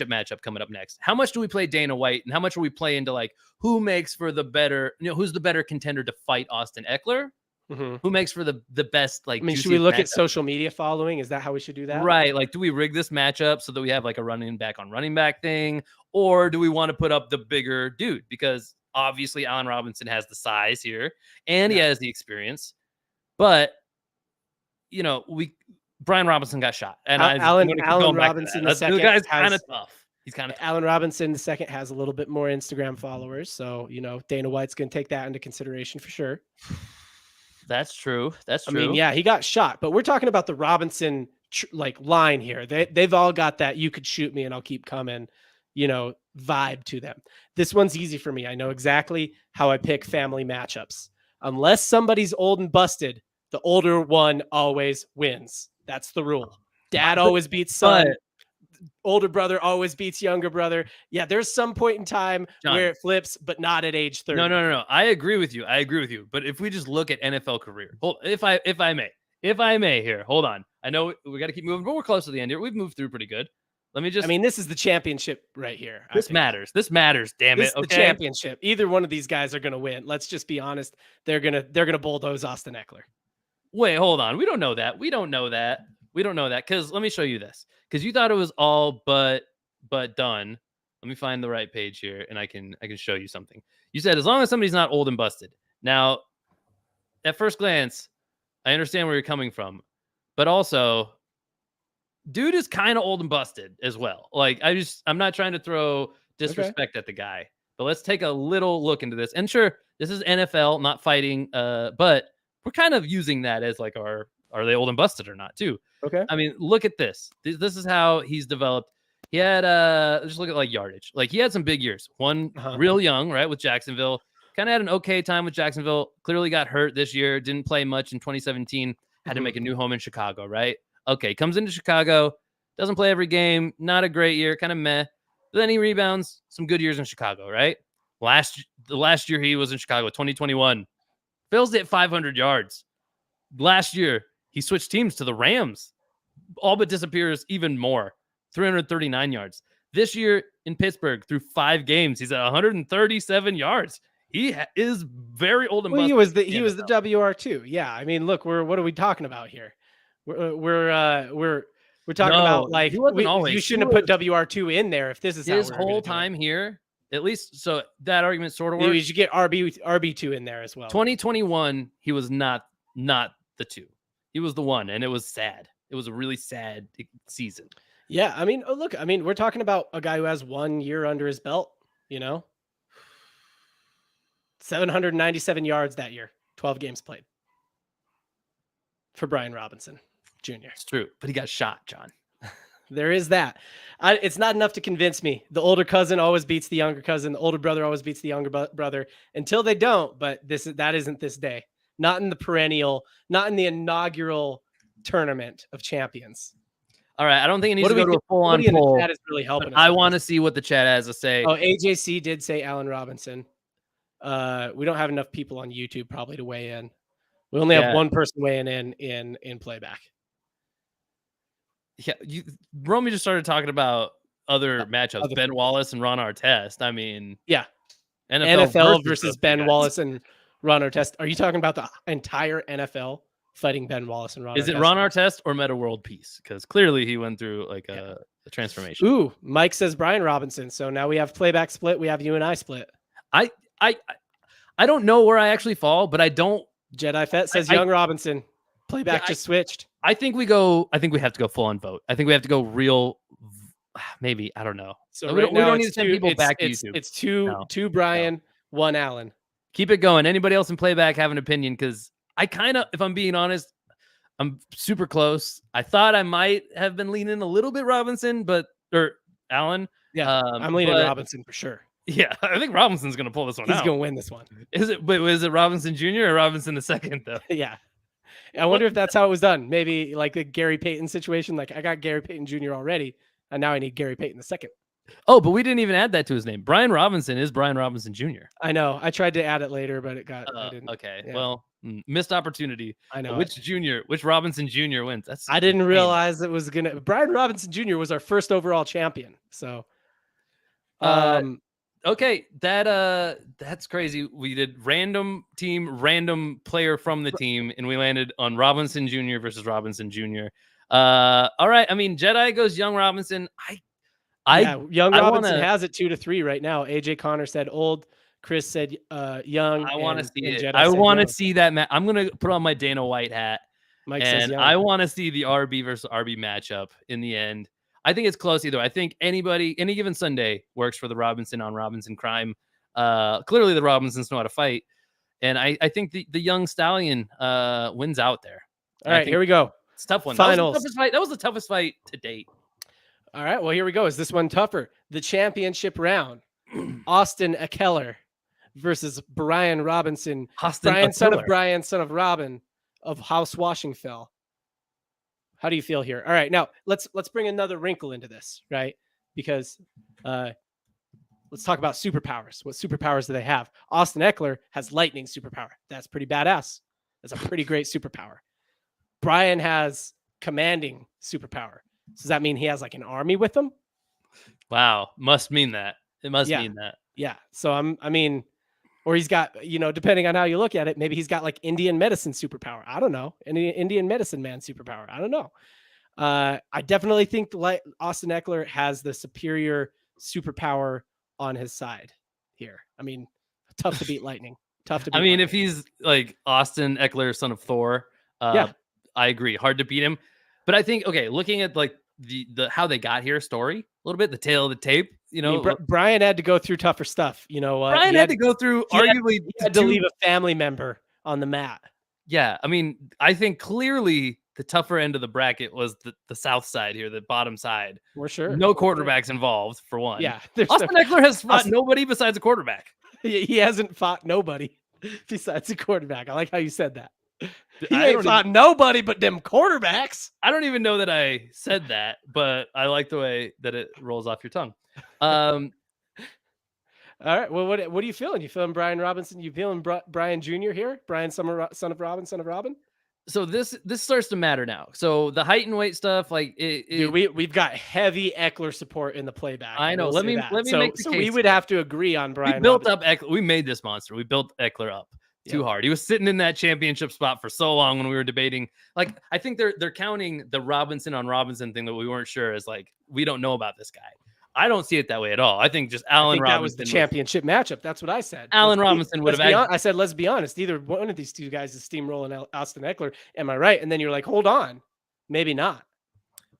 matchup coming up next. How much do we play Dana White, and how much are we play into like who makes for the better? Who's the better contender to fight Austin Eckler? Hmm. Who makes for the best, I like, mean, should we juiciest look at matchup? social media following? Is that how we should do that? Right. Like, do we rig this matchup so that we have like a running back on running back thing? Or do we want to put up the bigger dude? Because obviously Allen Robinson has the size here and he Yeah. has the experience. But we Brian Robinson got shot. And I'm Allen gonna keep Allen going back to that. Robinson the The second guy's kind of has tough. He's kind of tough. Allen Robinson the second has a little bit more Instagram followers, so Dana White's going to take that into consideration for sure. That's true. That's I true. mean, yeah, he got shot, but we're talking about the Robinson like line here. They've all got that "you could shoot me and I'll keep coming," vibe to them. This one's easy for me. I know exactly how I pick family matchups. Unless somebody's old and busted, the older one always wins. That's the rule. Dad always beats son. But Older brother always beats younger brother. Yeah, there's some point in time John, where it flips, but not at age 30. no. I agree with you. But if we just look at NFL career, if I may here, hold on. I know we got to keep moving, but we're close to the end here. We've moved through pretty good. Let me just. I mean, this is the championship right here. This matters. This matters. Damn This it. is the Okay. championship. Either one of these guys are going to win. Let's just be honest. They're gonna bulldoze Austin Eckler. Wait, hold on. We don't know that. Because let me show you this. Because you thought it was all but done. Let me find the right page here, and I can show you something. You said as long as somebody's not old and busted. Now, at first glance, I understand where you're coming from, but also, dude is kind of old and busted as well. Like, I'm not trying to throw disrespect at the guy, but let's take a little look into this. And sure, this is NFL, not fighting, but we're kind of using that as like are they old and busted or not too. Okay. I mean, look at this. This is how he's developed. He had just look at like yardage. Like he had some big years. One real young, right, with Jacksonville. Kind of had an okay time with Jacksonville. Clearly got hurt this year. Didn't play much in 2017. Had to make a new home in Chicago, right? Okay, comes into Chicago. Doesn't play every game. Not a great year. Kind of meh. But then he rebounds. Some good years in Chicago, right? The last year he was in Chicago, 2021. Fails to hit 500 yards. Last year, he switched teams to the Rams. All but disappears even more. 339 yards. This year in Pittsburgh, through 5 games, he's at 137 yards. He is very old and busted. He was the WR2. Yeah, I mean, look, what are we talking about here? We're talking about like you shouldn't have put WR2 in there if this is his whole time here. At least, so that argument sort of works. You should get RB2 in there as well. 2021, he was not the 2. He was the 1, and it was sad. It was a really sad season. Yeah, I mean, look, we're talking about a guy who has 1 year under his belt, 797 yards that year, 12 games played for Brian Robinson Jr. It's true, but he got shot, John. There is that. It's not enough to convince me. The older cousin always beats the younger cousin. The older brother always beats the younger brother until they don't. But that isn't this day. Not in the inaugural tournament of champions. All right, I don't think it needs to go to a full-on poll. That is really helping us. I want to see what the chat has to say. Oh, AJC did say Allen Robinson. We don't have enough people on YouTube probably to weigh in. We only have one person weighing in playback. Yeah, Romy just started talking about other matchups, Ben Wallace and Ron Artest. I mean, yeah, NFL versus Ben Wallace and Ron Artest. Are you talking about the entire NFL fighting Ben Wallace and Ron Artest? Is it Ron Artest or Meta World Peace? Because clearly he went through like a transformation. Ooh, Mike says Brian Robinson. So now we have playback split. We have you and I split. I don't know where I actually fall, but I don't. Jedi Fett says Young Robinson. Playback just switched. I think we have to go full on vote. I think we have to go real. Maybe, I don't know. So we right don't need to send people back to YouTube. It's two Brian, 1 Allen. Keep it going. Anybody else in playback have an opinion? Because I kind of, if I'm being honest, I'm super close. I thought I might have been leaning a little bit Robinson, or Allen. Yeah, I'm leaning Robinson for sure. Yeah, I think Robinson's going to pull this one out. He's going to win this one. Is it Robinson Jr. or Robinson II, though? Yeah. I wonder if that's how it was done. Maybe like the Gary Payton situation. Like I got Gary Payton Jr. already, and now I need Gary Payton II. Oh, but we didn't even add that to his name. Brian Robinson is Brian Robinson Jr. I know. I tried to add it later, but I didn't. Okay. Yeah, Well, missed opportunity. I know it. Which Robinson Jr. wins? That's I didn't insane. realize it was gonna. Brian Robinson Jr. was our first overall champion. So, Uh, um, okay, that's crazy. We did random team, random player from the team, and we landed on Robinson Jr. versus Robinson Jr. All right. I mean, Jedi goes young Robinson. I yeah, Young I Robinson wanna has it 2-3 right now. AJ Connor said old. Chris said Young, I wanna and see it. Jedi I said wanna Young. see that I'm gonna put on my Dana White hat, Mike says and Young. I wanna see the RB versus RB matchup in the end. I think it's close either. I think any given Sunday works for the Robinson on Robinson crime. Clearly the Robinsons know how to fight. And I think the young stallion wins out there. All And I right, think here we go. it's a tough one. That was the Finals. toughest fight. That was the toughest fight to date. All right, well, here we go. Is this one tougher? The championship round. Austin Eckler versus Brian Robinson. Austin Brian, son of Eckler. Brian, son of Robin of House Washington. How do you feel here? All right, now let's bring another wrinkle into this, right? Because let's talk about superpowers. What superpowers do they have? Austin Eckler has lightning superpower. That's pretty badass. That's a pretty great superpower. Brian has commanding superpower. Does that mean he has like an army with him? Wow, must mean that. It must Yeah. mean that. Yeah. So I mean, or he's got, depending on how you look at it, maybe he's got like Indian medicine superpower. I don't know. Any Indian medicine man superpower. I don't know. I definitely think Austin Eckler has the superior superpower on his side here. I mean, tough to beat lightning. Tough to beat. I mean, lightning. if he's like Austin Eckler, son of Thor, yeah, I agree. Hard to beat him. But I think, okay, looking at like the how they got here story, a little bit, the tail of the tape, I mean, Brian had to go through tougher stuff. You know, Brian had to go through arguably he had to leave a family member on the mat. Yeah, I mean, I think clearly the tougher end of the bracket was the south side here, the bottom side. For sure. No quarterbacks involved, for one. Yeah. Austin Eckler has fought nobody besides a quarterback. He hasn't fought nobody besides a quarterback. I like how you said that. He I ain't fought nobody but them quarterbacks. I don't even know that I said that, but I like the way that it rolls off your tongue. All right. Well, what are you feeling? You feeling Brian Robinson? You feeling Brian Jr. here? Brian son of Robin, son of Robin? So this starts to matter now. So the height and weight stuff, like dude, we've got heavy Eckler support in the playback. I know. Let me make the case. We would have to agree on Brian. We built up Eckler. We made this monster. We built Eckler up too hard. He was sitting in that championship spot for so long when we were debating. Like, I think they're counting the Robinson on Robinson thing that we weren't sure as like we don't know about this guy. I don't see it that way at all. I think just Allen Robinson. That was the championship matchup. That's what I said. Allen Robinson would have. I said, let's be honest. Either one of these two guys is steamrolling Austin Eckler. Am I right? And then you're like, hold on, maybe not.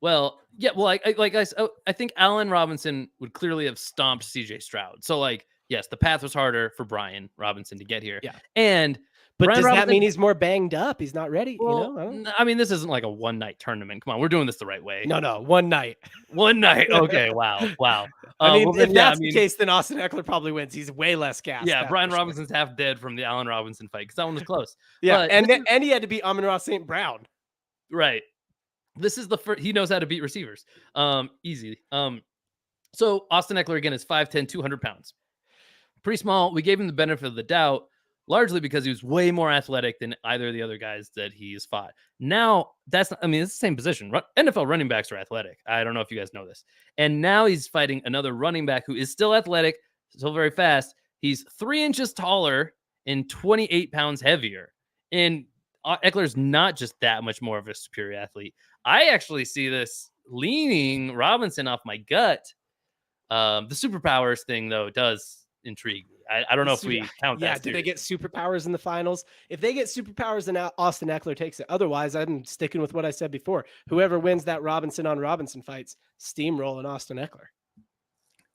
Well, yeah. Well, I think Allen Robinson would clearly have stomped CJ Stroud. So, like, yes, the path was harder for Brian Robinson to get here. Yeah. But does that mean he's more banged up? He's not ready. Well, I mean, this isn't like a one-night tournament. Come on, we're doing this the right way. No, one night. One night. Okay. Wow. I mean, if that's the case, then Austin Eckler probably wins. He's way less gassed. Yeah, Brian Robinson's half dead from the Allen Robinson fight because that one was close. Yeah, and he had to beat Amon-Ra St. Brown. Right. This is the first. He knows how to beat receivers. Easy. So Austin Eckler again is 5'10", 200 pounds. Pretty small. We gave him the benefit of the doubt, largely because he was way more athletic than either of the other guys that he's fought. Now, it's the same position. NFL running backs are athletic. I don't know if you guys know this. And now he's fighting another running back who is still athletic, still very fast. He's 3 inches taller and 28 pounds heavier. And Eckler's not just that much more of a superior athlete. I actually see this leaning Robinson off my gut. The superpowers thing, though, does intrigue me. I don't know if we count that. Yeah, do they get superpowers in the finals? If they get superpowers, then Austin Eckler takes it. Otherwise, I'm sticking with what I said before. Whoever wins that Robinson on Robinson fights, steamrolling Austin Eckler.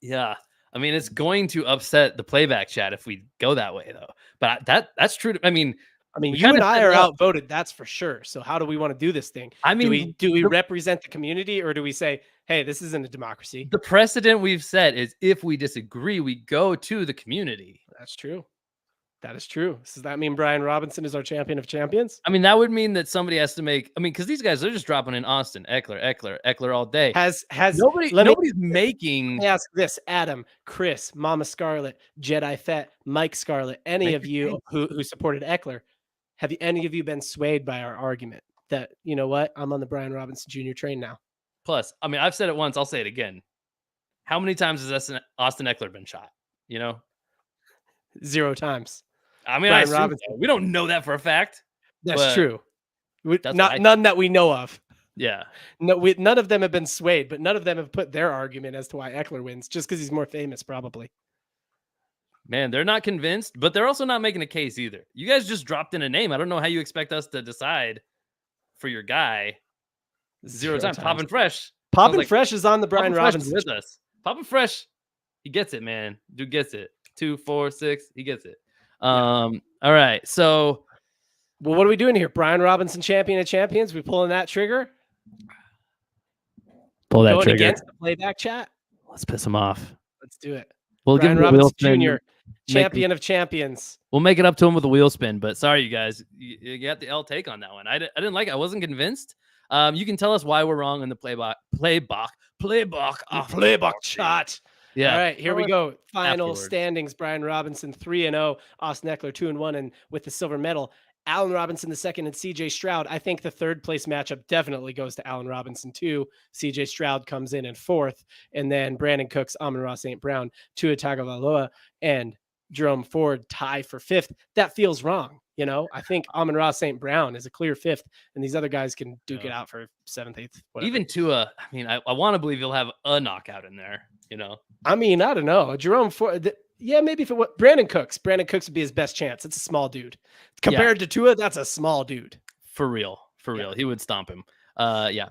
Yeah. I mean, it's going to upset the playback chat if we go that way, though. But that's true. I mean, you and I are outvoted. That's for sure. So how do we want to do this thing? I mean, do we represent the community, or do we say, hey, this isn't a democracy? The precedent we've set is if we disagree, we go to the community. That's true. That is true. Does that mean Brian Robinson is our champion of champions? I mean, that would mean that somebody has to make. I mean, because these guys are just dropping in Austin, Eckler all day. Has let me Nobody's making. ask this, Adam, Chris, Mama Scarlet, Jedi Fett, Mike Scarlet, any Make of your you case. who supported Eckler, have any of you been swayed by our argument that, you know what, I'm on the Brian Robinson Jr. train now? Plus, I mean, I've said it once. I'll say it again. How many times has Austin Eckler been shot? You know, 0 times. I mean, I Brian assume Robinson. so. We don't know that for a fact. That's But true. that's what Not none that we know of. yeah. No, none of them have been swayed, but none of them have put their argument as to why Eckler wins, just because he's more famous, probably. Man, they're not convinced, but they're also not making a case either. You guys just dropped in a name. I don't know how you expect us to decide for your guy. 0 times. Poppin' Fresh. Poppin' Fresh is on the Brian Poppin' Fresh Robinson is with us. Poppin' Fresh, he gets it, man. Dude gets it. 2, 4, 6, he gets it. All right. So, well, what are we doing here? Brian Robinson, champion of champions. We pulling that trigger? pull that Going trigger. against the playback chat? Let's piss him off. Let's do it. We'll Brian give him a wheel Robinson spin. Jr., champion of champions. We'll make it up to him with a wheel spin. But sorry, you guys, you got the L take on that one. I didn't like it. I wasn't convinced. You can tell us why we're wrong in the playback Shot. Yeah. All right, here we go. Final afterwards. standings. Brian Robinson 3-0. Austin Eckler 2-1, and with the silver medal. Allen Robinson II and CJ Stroud. I think the third place matchup definitely goes to Allen Robinson 2. CJ Stroud comes in 4th, and then Brandon Cooks, Amon-Ra St. Brown, Tua Tagovailoa, and Jerome Ford tie for 5th. That feels wrong. You know, I think Amon-Ra St. Brown is a clear 5th, and these other guys can duke it out for 7th, 8th, whatever. Even Tua, I mean, I want to believe he'll have a knockout in there, you know? I mean, I don't know. Jerome Ford, yeah, maybe for what Brandon Cooks would be his best chance. It's a small dude. Compared to Tua, that's a small dude. For real. He would stomp him. I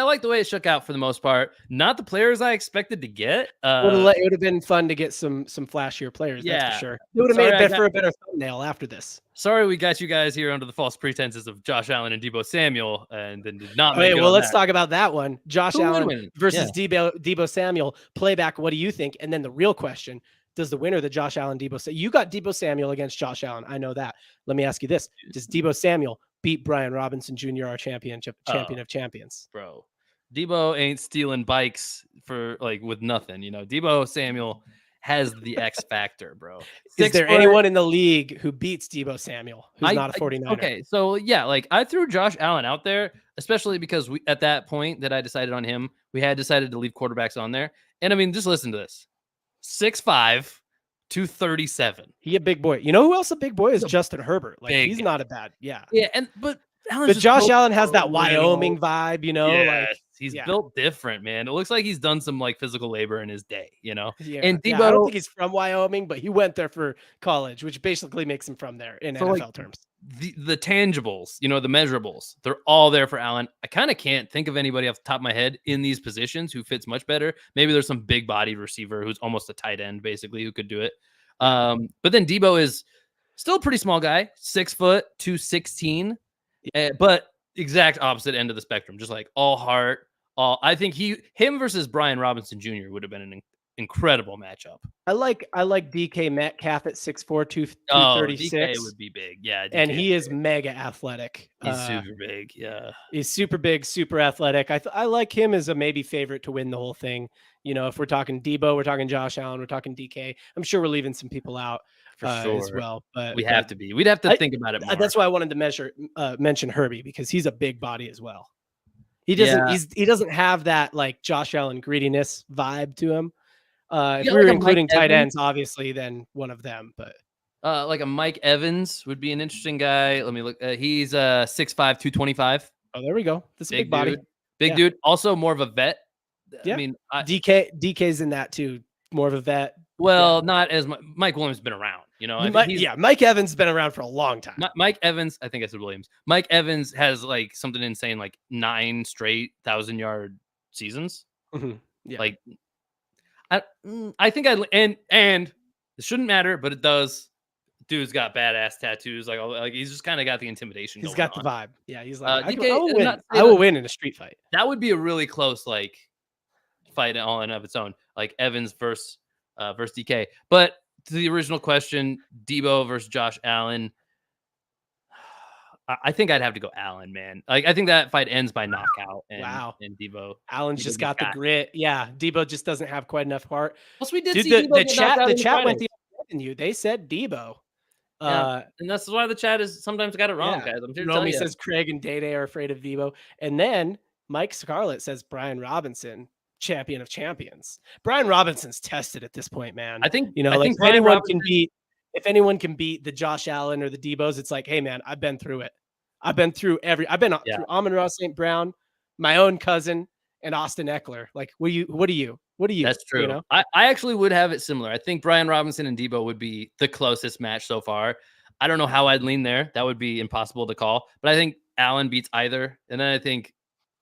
like the way it shook out for the most part. Not the players I expected to get. It would have been fun to get some flashier players. That's for sure. It would have made it for a better thumbnail after this. Sorry, we got you guys here under the false pretenses of Josh Allen and Deebo Samuel, and then did not. Okay, well, let's talk about that one. Josh Allen versus Yeah. Deebo Samuel. Playback. What do you think? And then the real question: does the winner, the Josh Allen Deebo? You got Deebo Samuel against Josh Allen. I know that. Let me ask you this: does Deebo Samuel beat Brian Robinson Jr., our champion of champions? Bro, Deebo ain't stealing bikes for with nothing. You know, Deebo Samuel has the X factor, bro. Is there anyone in the league who beats Deebo Samuel who's not a 49er? Okay, so yeah, I threw Josh Allen out there, especially because at that point that I decided on him, we had decided to leave quarterbacks on there. And I mean, just listen to this. 6'5", 237. He a big boy. You know who else a big boy is? Justin Herbert. He's not a bad, Yeah, but Josh Allen has that Wyoming vibe, you know. Yes, he's built different, man. It looks like he's done some physical labor in his day, you know. Yeah, and Deebo, I don't think he's from Wyoming, but he went there for college, which basically makes him from there in NFL terms. The tangibles, you know, the measurables, they're all there for Allen. I kind of can't think of anybody off the top of my head in these positions who fits much better. Maybe there's some big bodied receiver who's almost a tight end, basically, who could do it. But then Deebo is still a pretty small guy, 6 foot, 216, but exact opposite end of the spectrum, just all heart. I think him versus Brian Robinson Jr. would have been an incredible matchup. I like DK Metcalf at 6'4", 236. DK would be big, yeah. And he is mega athletic. He's super big, yeah. He's super big, super athletic. I like him as a maybe favorite to win the whole thing. You know, if we're talking Deebo, we're talking Josh Allen, we're talking DK. I'm sure we're leaving some people out for sure as well. But we'd have to think about it more. That's why I wanted to mention Herbie, because he's a big body as well. He doesn't have that Josh Allen greediness vibe to him. If we were including tight ends, obviously, then one of them. But a Mike Evans would be an interesting guy. Let me look. He's 6'5", 225. Oh, there we go. That's a big body. Big dude. Also more of a vet. Yeah. I mean, DK's in that too. More of a vet. Well, not as much. Mike Williams has been around. You know, Mike Evans has been around for a long time. Mike Evans, I think I said Williams. Mike Evans has something insane, 9 straight 1,000-yard seasons. Mm-hmm. Yeah. I think and it shouldn't matter, but it does. Dude's got badass tattoos. He's just kind of got the intimidation. He's got the vibe. Yeah, he's DK, I will win in a street fight. That would be a really close fight all in of its own. Evans versus DK. But to the original question, Debo versus Josh Allen. I think I'd have to go Allen, man. Like I think that fight ends by knockout, and Wow. Debo Allen's Debo just gets got the got. grit. Yeah, Debo just doesn't have quite enough heart. Plus, we did Dude, see Debo get knocked out the in the chat went the Fridays. other way than you. They said Debo. Yeah, Uh, and that's why the chat is sometimes got it wrong, yeah. guys. I'm here to tell Romy you. says Craig and Day Day are afraid of Debo. And then Mike Scarlett says Brian Robinson, champion of champions. Brian Robinson's tested at this point, man. I think You know, I like think Brian Robinson. if anyone can beat the Josh Allen or the Debos, it's like, hey man, I've been through it. I've been Yeah, through Amon-Ra St. Brown, my own cousin, and Austin Eckler. Like, what are you? that's You true. know? I actually would have it similar. I think Brian Robinson and Debo would be the closest match so far. I don't know how I'd lean there. That would be impossible to call. But I think Allen beats either, and then I think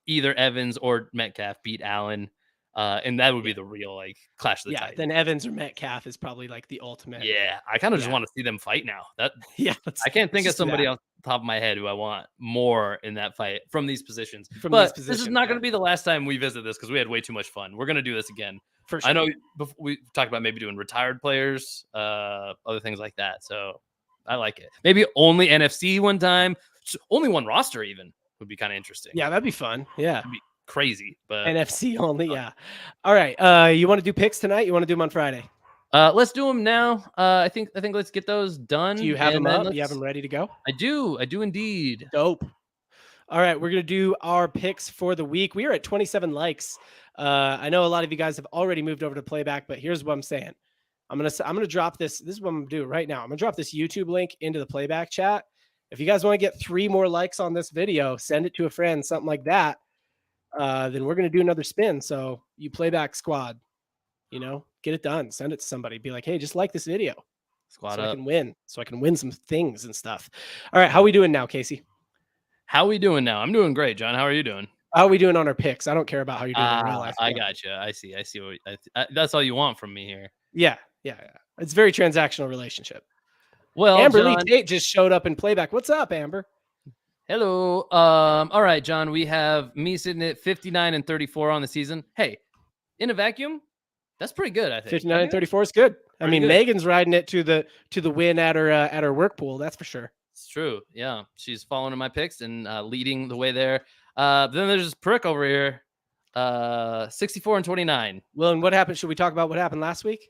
either Evans or Metcalf beat Allen, and that would be Yeah. the real like clash of the Yeah. Titans. Then Evans or Metcalf is probably like the ultimate. Yeah, I kind of just Yeah. want to see them fight now. That Yeah. I can't Let's think of just do somebody that off the top of my head who I want more in that fight from these positions. from these But this is positions. not Yeah, going to be the last time we visit this because we had way too much fun. We're going to do this again. for I sure. know we talked about maybe doing retired players, other things like that. So I like it. Maybe only NFC one time, only one roster even would be kind of interesting. Yeah, that'd be fun. Yeah. It'd be crazy, but NFC only. Yeah. All right. You want to do picks tonight? You want to do them on Friday? let's do them now. I think let's get those done. Do you have and them then up? You have them ready to go? I do indeed. Dope. All right, we're gonna do our picks for the week. We are at 27 likes. I know a lot of you guys have already moved over to Playback, but here's what I'm saying. I'm gonna drop this. This is what I'm gonna do right now. I'm gonna drop this YouTube link into the Playback chat. If you guys want to get 3 more likes on this video, send it to a friend, something like that. Then we're gonna do another spin. So you Playback squad, get it done. Send it to somebody. Be like, hey, just like this video, Squad so I up. can win. So I can win some things and stuff. All right, how we doing now, Casey? How we doing now? I'm doing great, John. How are you doing? How are we doing on our picks? I don't care about how you're doing in real life. I got you. I see. That's all you want from me here. Yeah. It's a very transactional relationship. Well, Amber Lee John, Tate just showed up in Playback. What's up, Amber? hello. All right, John. We have me sitting at 59 and 34 on the season. Hey, in a vacuum, that's pretty good. I think 59 and 34 is good. I mean, good. Megan's riding it to the win at her work pool. That's for sure. It's true. Yeah, she's following my picks and leading the way there. Then there's this prick over here, 64 and 29. Well, and what happened? Should we talk about what happened last week?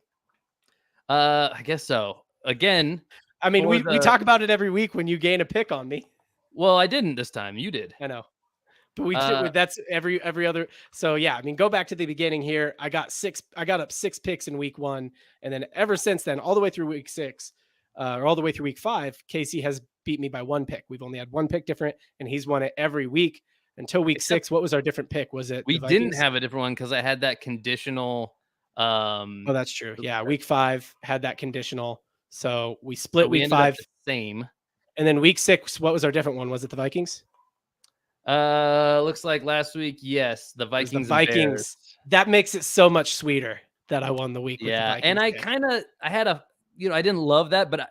I guess so. Again, I mean, we talk about it every week when you gain a pick on me. well, I didn't this time. You did. I know. But that's every other. So yeah, I mean, go back to the beginning here. I got up 6 picks in week 1, and then ever since then, all the way through week 6, or all the way through week 5, Casey has beat me by 1 pick. We've only had 1 pick different, and he's won it every week until week 6. What was our different pick? Was it we didn't have a different one because I had that conditional. Oh, that's true. Yeah, week 5 had that conditional, so we split So we week ended up 5. the same. And then week 6, what was our different one? Was it the Vikings? Looks like last week, yes, the It was Vikings. the Vikings. Bears. That makes it so much sweeter that I won the week. Yeah, with the and Vikings I had a, I didn't love that, but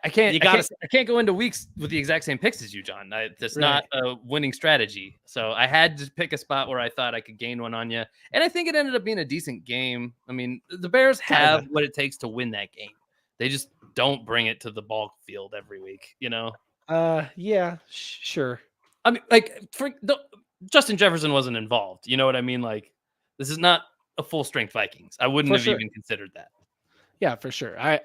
I can't go into weeks with the exact same picks as you, John. That's not a winning strategy. So I had to pick a spot where I thought I could gain one on you, and I think it ended up being a decent game. I mean, the Bears have what it takes to win that game. They just don't bring it to the ball field every week, Yeah, sure. I mean, like Justin Jefferson wasn't involved. You know what I mean? Like, this is not a full strength Vikings. I wouldn't have even considered that. Yeah, for sure. I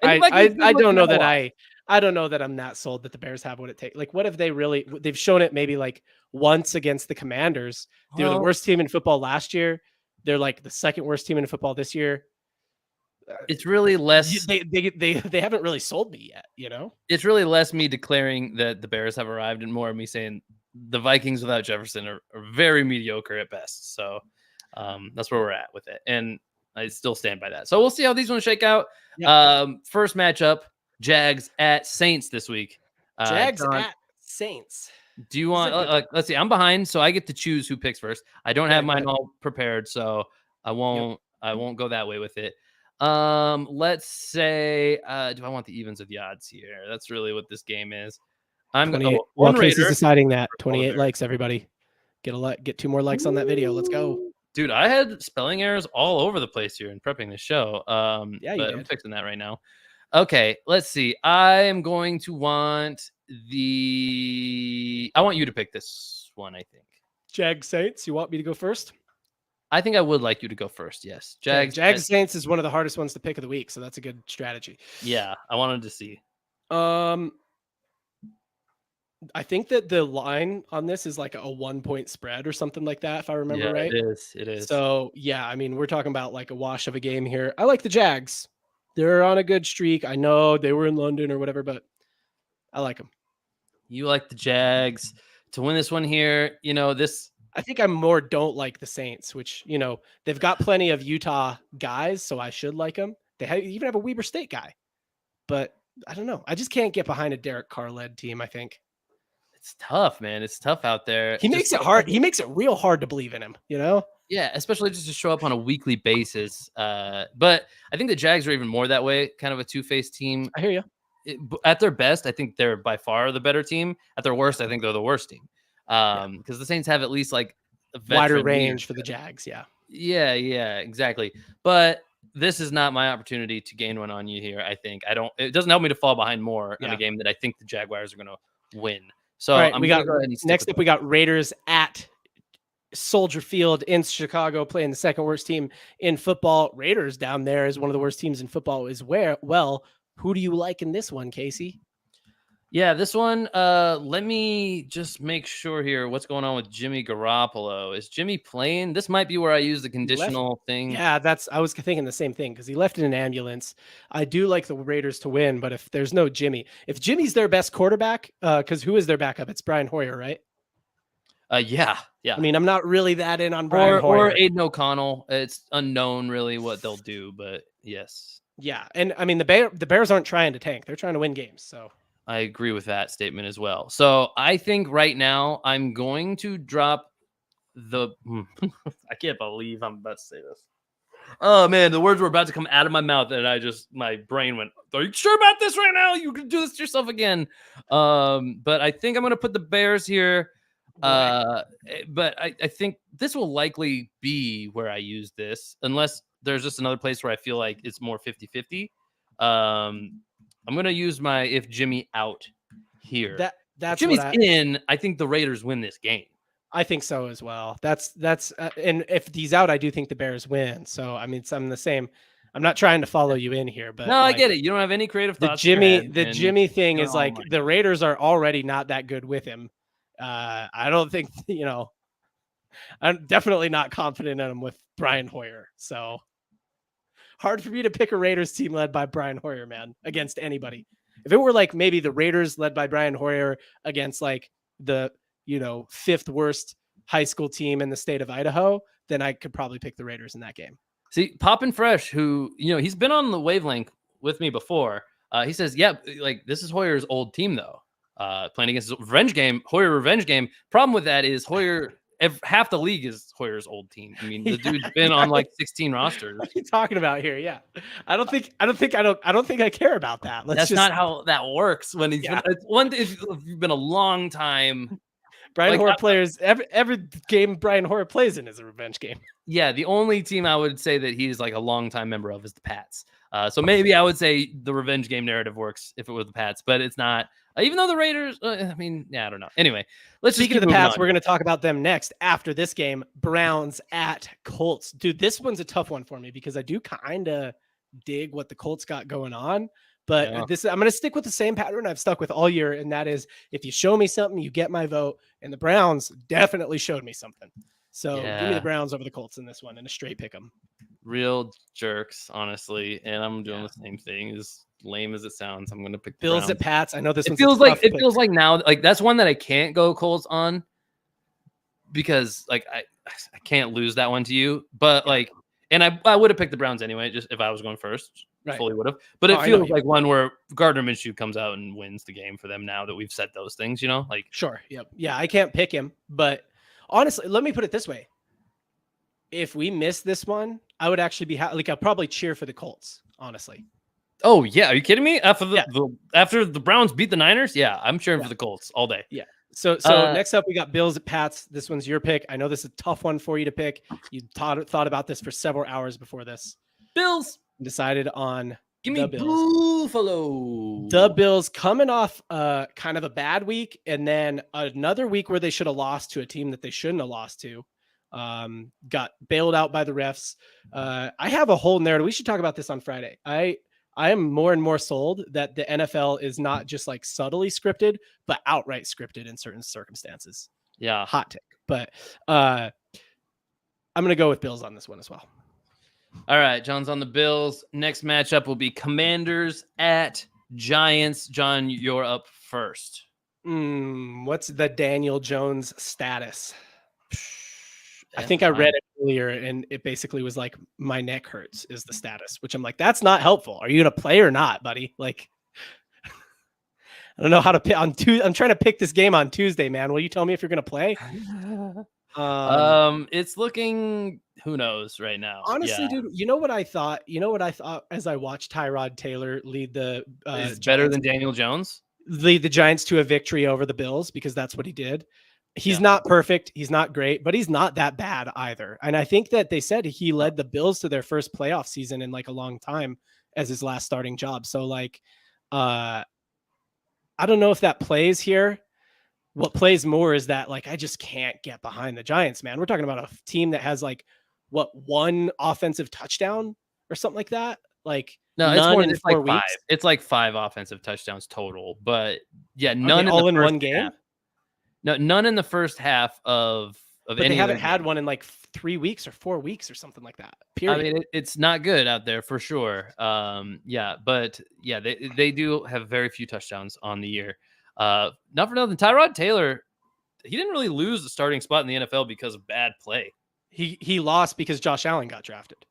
don't know that I don't know that I'm not sold that the Bears have what it takes. Like, what if they've shown it maybe like once against the Commanders? They were the worst team in football last year. They're like the second worst team in football this year. It's really less. They haven't really sold me yet. It's really less me declaring that the Bears have arrived and more of me saying the Vikings without Jefferson are very mediocre at best. So that's where we're at with it, and I still stand by that. So we'll see how these ones shake out. Yep. First matchup: Jags at Saints this week. Jags at Saints. Do you want? Let's see. I'm behind, so I get to choose who picks first. I don't have mine all prepared, so I won't. Yep. I won't go that way with it. Let's say, do I want the evens or the odds here? That's really what this game is. I'm going to Casey's deciding that 28 likes, everybody get 2 more likes on that video. Let's go. Dude, I had spelling errors all over the place here in prepping the show. Yeah, you But I'm did. fixing that right now. Okay, let's see. I am going to want I want you to pick this one, I think. Jag Saints. You want me to go first? I think I would like you to go first. Yes. Okay, Jags. Jags Saints is one of the hardest ones to pick of the week, so that's a good strategy. Yeah, I wanted to see. Um, I think that the line on this is like a 1 point spread or something like that, if I remember Yeah, right. it is. It is. So yeah, I mean, we're talking about like a wash of a game here. I like the Jags. They're on a good streak. I know they were in London or whatever, but I like them. You like the Jags to win this one here. This. I think I more don't like the Saints, which, they've got plenty of Utah guys, so I should like them. Even have a Weber State guy, but I don't know. I just can't get behind a Derek Carr led team, I think. It's tough, man. It's tough out there. He makes it hard. He makes it real hard to believe in him, Yeah, especially just to show up on a weekly basis. But I think the Jags are even more that way, kind of a two-faced team. I hear you. At their best, I think they're by far the better team. At their worst, I think they're the worst team. Because the Saints have at least like a Wider veteran range for leadership. the Jags. Yeah. Yeah, exactly. But this is not my opportunity to gain one on you here. I think it doesn't help me to fall behind more in a game that I think the Jaguars are going to win. So all right, I'm we going got to go ahead and next up. We got Raiders at Soldier Field in Chicago, playing the second worst team in football. Raiders down there is one of the worst teams in football as well. Who do you like in this one, Casey? Yeah, this one, let me just make sure here what's going on with Jimmy Garoppolo. Is Jimmy playing? This might be where I use the conditional thing. Yeah, I was thinking the same thing because he left in an ambulance. I do like the Raiders to win, but if there's no Jimmy, if Jimmy's their best quarterback, because who is their backup? It's Brian Hoyer, right? Yeah. I mean, I'm not really that in on Brian Hoyer. Or Aiden O'Connell. It's unknown really what they'll do, but yes. Yeah, and I mean the Bears aren't trying to tank; they're trying to win games. So I agree with that statement as well. So I think right now I'm going to drop I can't believe I'm about to say this. Oh man, the words were about to come out of my mouth, and my brain went, "Are you sure about this right now? You can do this to yourself again." But I think I'm going to put the Bears here. But I think this will likely be where I use this, unless there's just another place where I feel like it's more 50-50. I'm going to use my if Jimmy out here. That's if Jimmy's in. I think the Raiders win this game. I think so as well. That's and if he's out, I do think the Bears win. So I mean, I'm the same. I'm not trying to follow you in here, but no, I get it. You don't have any creative thoughts. The Jimmy thing is like the Raiders are already not that good with him. I don't think I'm definitely not confident in him with Brian Hoyer. So hard for me to pick a Raiders team led by Brian Hoyer, man, against anybody. If it were like maybe the Raiders led by Brian Hoyer against like the fifth worst high school team in the state of Idaho, then I could probably pick the Raiders in that game. See, Poppin' Fresh, who, he's been on the wavelength with me before. He says, yeah, like this is Hoyer's old team though. Playing against his revenge game, Hoyer revenge game. Problem with that is Hoyer, half the league is Hoyer's old team. I mean, the dude's been on like 16 rosters. What are you talking about here? Yeah, I don't think I care about that. That's not how that works. When he's if you've been a long time. Brian Hoyer players, every game Brian Hoyer plays in is a revenge game. Yeah, the only team I would say that he's like a longtime member of is the Pats. So maybe I would say the revenge game narrative works if it was the Pats, but it's not. Even though the Raiders, I don't know. Anyway, Speaking of the Pats, we're going to talk about them next after this game. Browns at Colts. Dude, this one's a tough one for me because I do kind of dig what the Colts got going on. But I'm going to stick with the same pattern I've stuck with all year, and that is if you show me something, you get my vote. And the Browns definitely showed me something. So give me the Browns over the Colts in this one and a straight pick 'em. Real jerks, honestly. And I'm doing the same thing. As lame as it sounds, I'm going to pick the Bills Browns. at Pats. I know this it feels like now, like that's one that I can't go Colts on because like I can't lose that one to you. But like, and I would have picked the Browns anyway, just if I was going first. Right. Fully would have, but it feels like one where Gardner Minshew comes out and wins the game for them now that we've said those things, like sure. Yep. Yeah. I can't pick him, but honestly, let me put it this way. If we miss this one, I would actually be I'll probably cheer for the Colts, honestly. Oh yeah. Are you kidding me? After the Browns beat the Niners. Yeah. I'm cheering for the Colts all day. Yeah. So next up, we got Bills at Pats. This one's your pick. I know this is a tough one for you to pick. You thought about this for several hours before this. Bills. Decided on Give the me Bills. Buffalo. The Bills coming off kind of a bad week, and then another week where they should have lost to a team that they shouldn't have lost to. Got bailed out by the refs. I have a whole narrative. We should talk about this on Friday. I am more and more sold that the NFL is not just like subtly scripted, but outright scripted in certain circumstances. Yeah. Hot take. But I'm going to go with Bills on this one as well. All right. John's on the Bills. Next matchup will be Commanders at Giants. John, you're up first. What's the Daniel Jones status? I think I read it earlier, and it basically was like, my neck hurts is the status, which I'm like, that's not helpful. Are you going to play or not, buddy? Like, I don't know how to pick on Tuesday. I'm trying to pick this game on Tuesday, man. Will you tell me if you're going to play? It's looking, who knows right now. Honestly, dude, you know what I thought as I watched Tyrod Taylor lead the is better than Daniel Jones? Lead the Giants to a victory over the Bills, because that's what he did. He's not perfect. He's not great, but he's not that bad either. And I think that they said he led the Bills to their first playoff season in like a long time as his last starting job. So like, I don't know if that plays here. What plays more is that like, I just can't get behind the Giants, man. We're talking about a team that has like one offensive touchdown or something like that. Like no, it's more than in 4 like weeks. 5. It's like 5 offensive touchdowns total, but yeah, none all in one game. Half. No, none in the first half of but any. They haven't had one in like 3 weeks or 4 weeks or something like that. Period. I mean, it's not good out there for sure. But yeah, they do have very few touchdowns on the year. Not for nothing, Tyrod Taylor, he didn't really lose the starting spot in the NFL because of bad play. He lost because Josh Allen got drafted.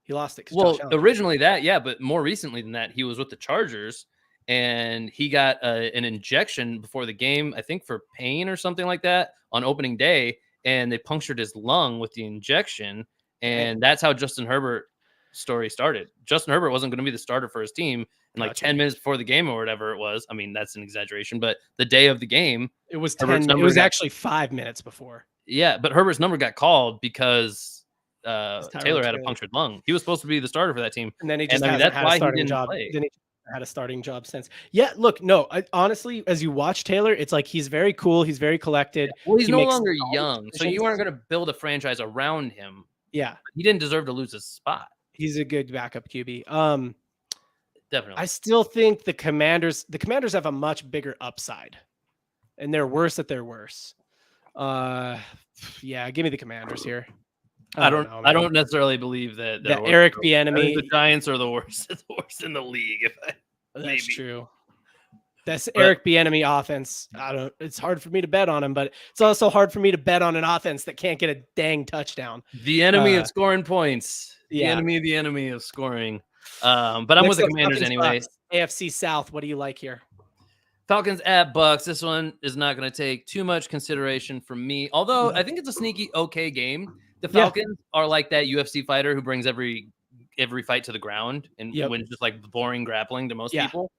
He lost it. Well, originally that, yeah, but more recently than that, he was with the Chargers. And he got an injection before the game, I think for pain or something like that on opening day. And they punctured his lung with the injection. And that's how Justin Herbert's story started. Justin Herbert wasn't going to be the starter for his team. And like 10 minutes before the game or whatever it was. I mean, that's an exaggeration. But the day of the game. It was 10. It was actually 5 minutes before. Yeah, but Herbert's number got called because Taylor had a punctured lung. He was supposed to be the starter for that team. And then he just that's why he didn't play. Then he had a starting job since. Yeah, look, no, honestly, as you watch Taylor, it's like he's very cool, he's very collected. Yeah. Well, he's no longer young, so you aren't going to build a franchise around him. Yeah, he didn't deserve to lose his spot. He's a good backup QB. Definitely. I still think the Commanders have a much bigger upside, and they're worse at their worst. Yeah, give me the Commanders here. I don't necessarily believe that Eric Bieniemy. The Giants are the worst in the league. That's true. That's Eric Bieniemy offense. It's hard for me to bet on him, but it's also hard for me to bet on an offense that can't get a dang touchdown. The enemy of scoring points. The enemy of scoring. But I'm with the Commanders anyway. AFC South. What do you like here? Falcons at Bucks. This one is not going to take too much consideration from me. Although I think it's a sneaky okay game. The Falcons are like that UFC fighter who brings every fight to the ground and wins just like boring grappling to most people.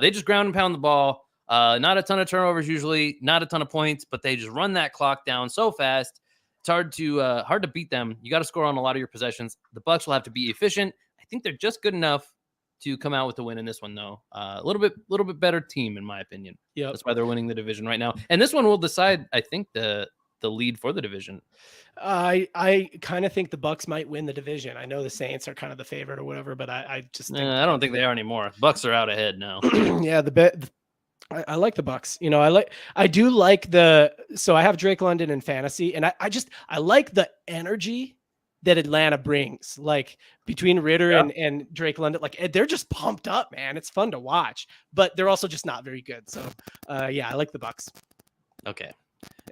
They just ground and pound the ball. Not a ton of turnovers usually, not a ton of points, but they just run that clock down so fast. It's hard to beat them. You got to score on a lot of your possessions. The Bucks will have to be efficient. I think they're just good enough to come out with the win in this one, though. A little bit better team, in my opinion. Yeah, that's why they're winning the division right now. And this one will decide, I think, the lead for the division. I kind of think the Bucks might win the division. I know the Saints are kind of the favorite or whatever, but I just think I don't think they are anymore. Bucks are out ahead now. Yeah, I like the Bucks. You know, I do like so I have Drake London in fantasy, and I like the energy that Atlanta brings, like between Ritter and Drake London. Like they're just pumped up, man. It's fun to watch, but they're also just not very good. So yeah, I like the Bucks. Okay.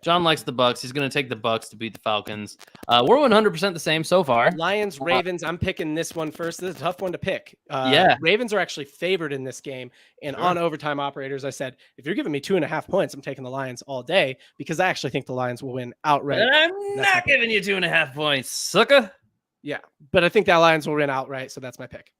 John likes the Bucks. He's going to take the Bucks to beat the Falcons. We're 100% the same so far. Lions, Ravens. I'm picking this one first. This is a tough one to pick. Ravens are actually favored in this game. And on overtime operators, I said, if you're giving me 2.5 points, I'm taking the Lions all day because I actually think the Lions will win outright. And I'm not giving you 2.5 points, sucker. Yeah, but I think that Lions will win outright, so that's my pick.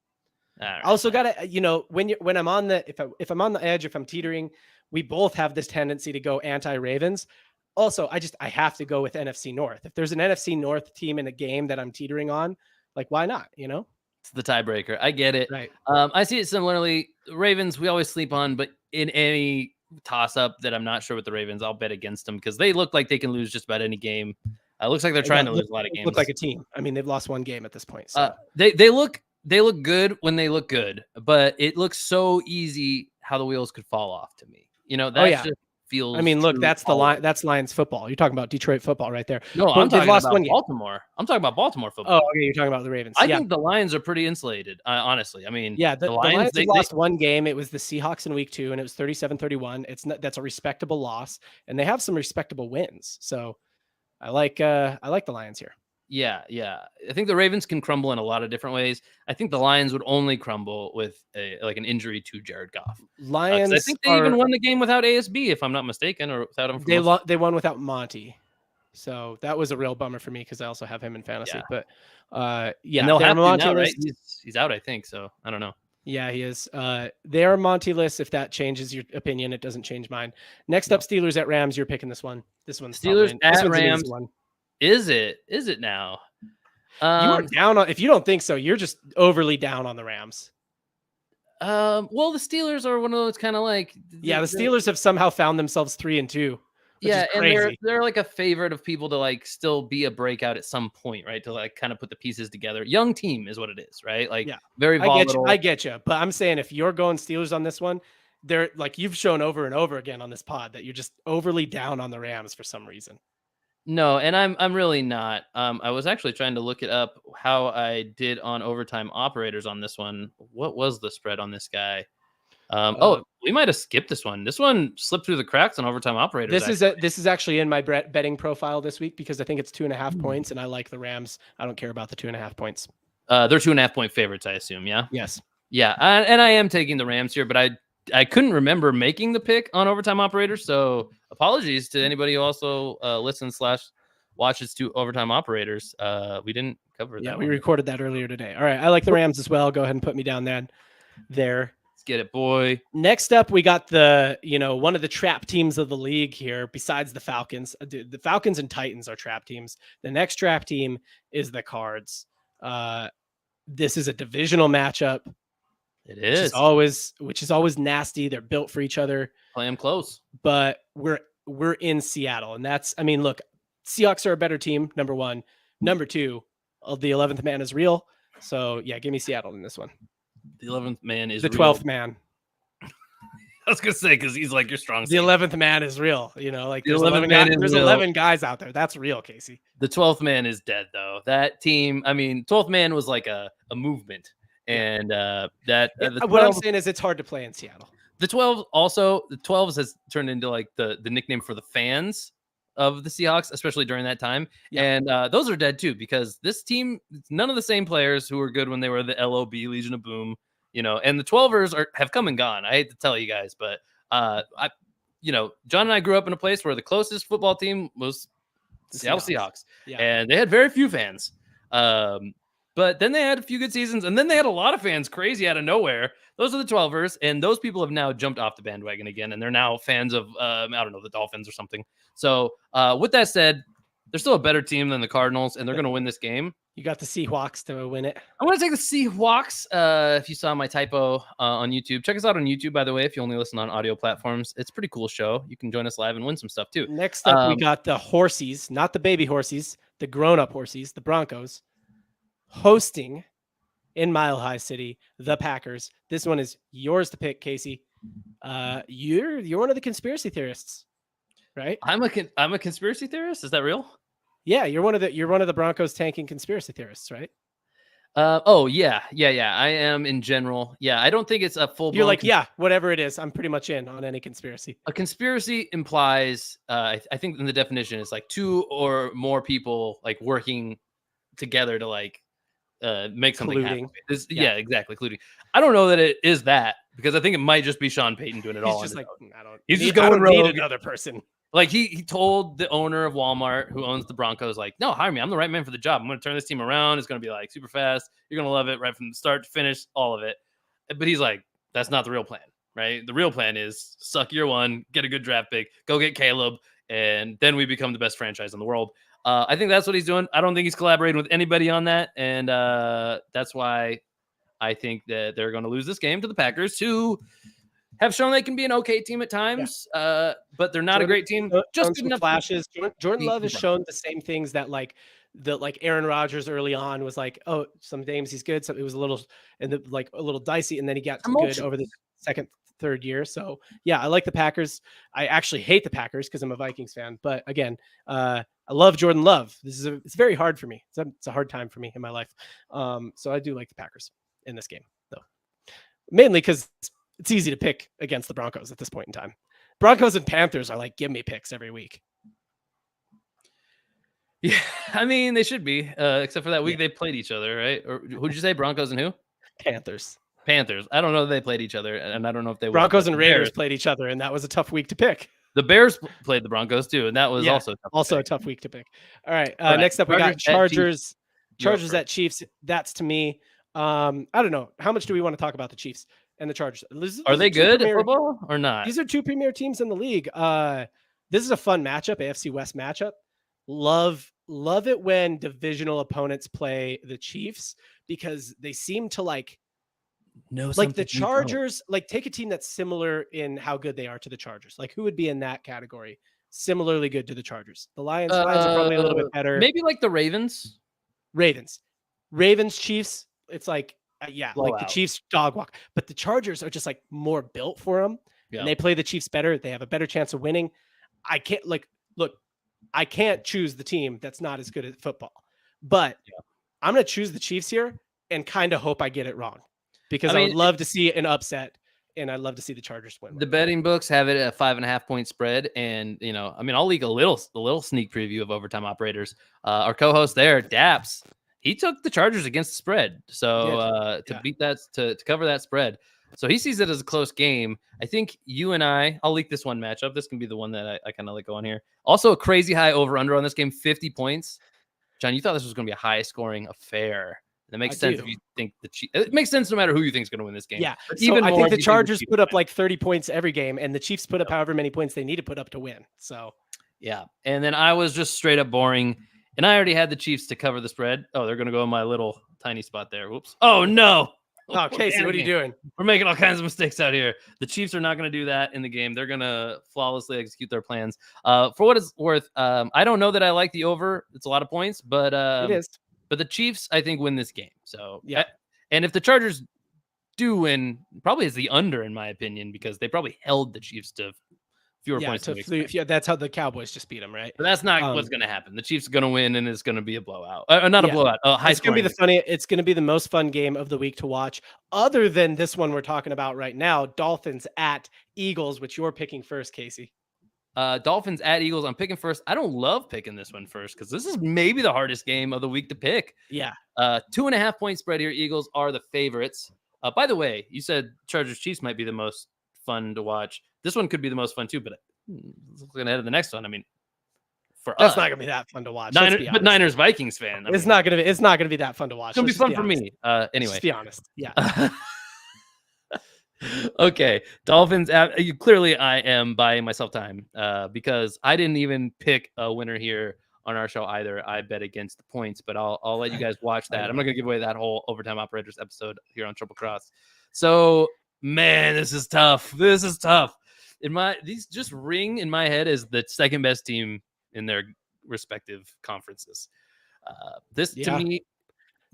All right. Also got to, when I'm on the if I'm on the edge, if I'm teetering, we both have this tendency to go anti-Ravens. Also, I have to go with NFC North. If there's an NFC North team in a game that I'm teetering on, like why not? You know, It's the tiebreaker. I get it. right? I see it similarly. Ravens, we always sleep on, but in any toss up that I'm not sure with the Ravens, I'll bet against them because they look like they can lose just about any game. Looks like they're trying to lose a lot of games. Look like a team. I mean, they've lost one game at this point. So They look good when they look good, but it looks so easy how the wheels could fall off to me. You know, that just feels. I mean, look, true that's the line. That's Lions football. You're talking about Detroit football right there. No, But I'm they've talking lost about one game. Baltimore. I'm talking about Baltimore Oh, football. okay. You're talking about the Ravens. I think the Lions are pretty insulated, honestly. I mean, yeah, the Lions they have lost one game. It was the Seahawks in week 2, and it was 37-31. That's a respectable loss, and they have some respectable wins. So I like the Lions here. Yeah. I think the Ravens can crumble in a lot of different ways. I think the Lions would only crumble with an injury to Jared Goff. Lions, I think they even won the game without ASB, if I'm not mistaken, or without him. They won without Monty, so that was a real bummer for me because I also have him in fantasy. Yeah. But and they'll have to now, right? He's out, I think. So I don't know. Yeah, he is. They're Monty list. If that changes your opinion, it doesn't change mine. Next up, Steelers at Rams. You're picking this one. This one's Steelers at Rams. One. Is it now? You are down on. If you don't think so, you're just overly down on the Rams. Well, the Steelers are one of those kind of like. The Steelers have somehow found themselves 3-2. Yeah, and they're like a favorite of people to like still be a breakout at some point, right? To like kind of put the pieces together. Young team is what it is, right? Like very volatile. I get you, but I'm saying if you're going Steelers on this one, they're like you've shown over and over again on this pod that you're just overly down on the Rams for some reason. No, and I'm really not. I was actually trying to look it up how I did on overtime operators on this one. What was the spread on this guy? We might have skipped this one. This one slipped through the cracks on overtime operators. This is actually in my betting profile this week because I think it's 2.5 points, and I like the Rams. I don't care about the 2.5 points. They're 2.5 point favorites, I assume. Yeah. Yes. Yeah, and I am taking the Rams here, but I couldn't remember making the pick on overtime operators, so apologies to anybody who also listens/watches to overtime operators. We didn't cover that. Yeah, we recorded that earlier today. All right, I like the Rams as well. Go ahead and put me down there. Let's get it, boy. Next up, we got one of the trap teams of the league here. Besides the Falcons, the Falcons and Titans are trap teams. The next trap team is the Cards. This is a divisional matchup. It is which is always nasty. They're built for each other. Play them close, but we're in Seattle, and look, Seahawks are a better team. Number one, number two, the 11th man is real. So yeah, give me Seattle in this one. The 11th man is the 12th man. I was gonna say because he's like your strong. The 11th man is real. You know, like the 11th man there's 11 guys out there. That's real, Casey. The 12th man is dead though. That team. I mean, 12th man was like a movement. And what I'm saying is it's hard to play in Seattle. The 12s has turned into like the nickname for the fans of the Seahawks, especially during that time. Yeah. And those are dead too, because this team, none of the same players who were good when they were the LOB Legion of Boom, and the 12ers have come and gone. I hate to tell you guys, but John and I grew up in a place where the closest football team was the Seattle Seahawks. Yeah. And they had very few fans. But then they had a few good seasons, and then they had a lot of fans crazy out of nowhere. Those are the 12ers, and those people have now jumped off the bandwagon again, and they're now fans of, the Dolphins or something. So with that said, they're still a better team than the Cardinals, and they're going to win this game. You got the Seahawks to win it. I'm going to take the Seahawks. If you saw my typo on YouTube, check us out on YouTube, by the way, if you only listen on audio platforms. It's a pretty cool show. You can join us live and win some stuff, too. Next up, we got the Horsies, not the baby horsies, the grown-up horsies, the Broncos, hosting in Mile High City, the Packers. This one is yours to pick, Casey. You're one of the conspiracy theorists, right? I'm a conspiracy theorist. Is that real? Yeah, you're one of the Broncos tanking conspiracy theorists, right? Yeah. I am in general. Yeah, I don't think it's a full. You're like, whatever it is, I'm pretty much in on any conspiracy. A conspiracy implies, I think in the definition, it's like two or more people like working together to like make something happen. Yeah, exactly. Colluding. I don't know that it is that, because I think it might just be Sean Payton doing it all. He's just going rogue. Another person. Like he told the owner of Walmart, who owns the Broncos, like, no, hire me. I'm the right man for the job. I'm going to turn this team around. It's going to be like super fast. You're going to love it right from the start to finish, all of it. But he's like, that's not the real plan. right? The real plan is suck year one, get a good draft pick, go get Caleb, and then we become the best franchise in the world. I think that's what he's doing. I don't think he's collaborating with anybody on that, and that's why I think that they're going to lose this game to the Packers, who have shown they can be an okay team at Yeah. times, but they're not a Jordan great team. has Just shown good some enough to flashes. Jordan beat Love the has Browns. shown the same things that like Aaron Rodgers early on was like, oh, some games he's good, so it was a little and like a little dicey, and then he got good over the second, third year. So yeah, I like the Packers. I actually hate the Packers because I'm a Vikings fan, but again, I love Jordan Love. It's very hard for me. It's a hard time for me in my life. So I do like the Packers in this game, though, mainly because it's easy to pick against the Broncos at this point in time. Broncos and Panthers are like, give me picks every week. Yeah, I mean, they should be, except for that week Yeah. they played each other, right? Or who'd you say, Broncos and who? Panthers. Panthers. I don't know if they played each other, and I don't know if they will. Broncos But and the Raiders Bears, played each other, and that was a tough week to pick. the Bears played the Broncos too, and that was Yeah, also tough to also a pick. tough week to pick. All right, All right, next up we got Chargers You're up Chargers first. at Chiefs. That's to me. I don't know. How much do we want to talk about the Chiefs and the Chargers? Are they two good at football or not? These are two premier teams in the league. This is a fun matchup, AFC West matchup. Love it when divisional opponents play the Chiefs because they seem to like the Chargers, like take a team that's similar in how good they are to the Chargers. Like who would be in that category? Similarly good to the Chargers. The Lions. Lions are probably a little bit better. Maybe like the Ravens. Ravens, Chiefs. It's like like the Blowout. Chiefs dog walk, but the Chargers are just like more built for them. Yeah. And they play the Chiefs better. They have a better chance of winning. I can't look. I can't choose the team that's not as good at football, but I'm going to choose the Chiefs here and kind of hope I get it wrong because I would love to see an upset and I'd love to see the Chargers win. The betting books have it at a 5.5 point spread. And, I'll leak a little sneak preview of Overtime Operators. Our co-host there, Daps, he took the Chargers against the spread. So to beat that, to cover that spread. So he sees it as a close game. I think you and I'll leak this one matchup. This can be the one that I kind of like going here. Also a crazy high over-under on this game, 50 points. John, you thought this was going to be a high-scoring affair. That makes sense if you think the Chiefs. It makes sense no matter who you think is going to win this game. Yeah, but even I think the Chargers put up like 30 points every game, and the Chiefs put up however many points they need to put up to win. So, yeah. And then I was just straight up boring, and I already had the Chiefs to cover the spread. Oh, they're going to go in my little tiny spot there. Whoops. Oh, no. Oh, Casey, what are you doing? We're making all kinds of mistakes out here. The Chiefs are not going to do that in the game. They're going to flawlessly execute their plans. For what it's worth, I don't know that I like the over. It's a lot of points, but it is. But the Chiefs, I think, win this game. So yeah, and if the Chargers do win, probably is the under in my opinion because they probably held the Chiefs to fewer points. That's how the Cowboys just beat them, right? But that's not what's going to happen. The Chiefs are going to win, and it's going to be a blowout. Not a blowout. High it's going to be It's going to be the most fun game of the week to watch, other than this one we're talking about right now: Dolphins at Eagles, which you're picking first, Casey. Dolphins at Eagles. I'm picking first. I don't love picking this one first because this is maybe the hardest game of the week to pick. Yeah. 2.5 point spread here. Eagles are the favorites. By the way, you said Chargers Chiefs might be the most fun to watch. This one could be the most fun too, but looking ahead of the next one, I mean, for that's us, not gonna be that fun to watch. But Niners Vikings fan, it's not gonna be that fun to watch. It's gonna be fun for me. Anyway, just be honest. Yeah. Okay, Dolphins. Clearly, I am buying myself time because I didn't even pick a winner here on our show either. I bet against the points, but I'll let you guys watch that. I'm not gonna give away that whole Overtime Operators episode here on Triple Cross. So, man, this is tough. These just ring in my head as the second best team in their respective conferences. To me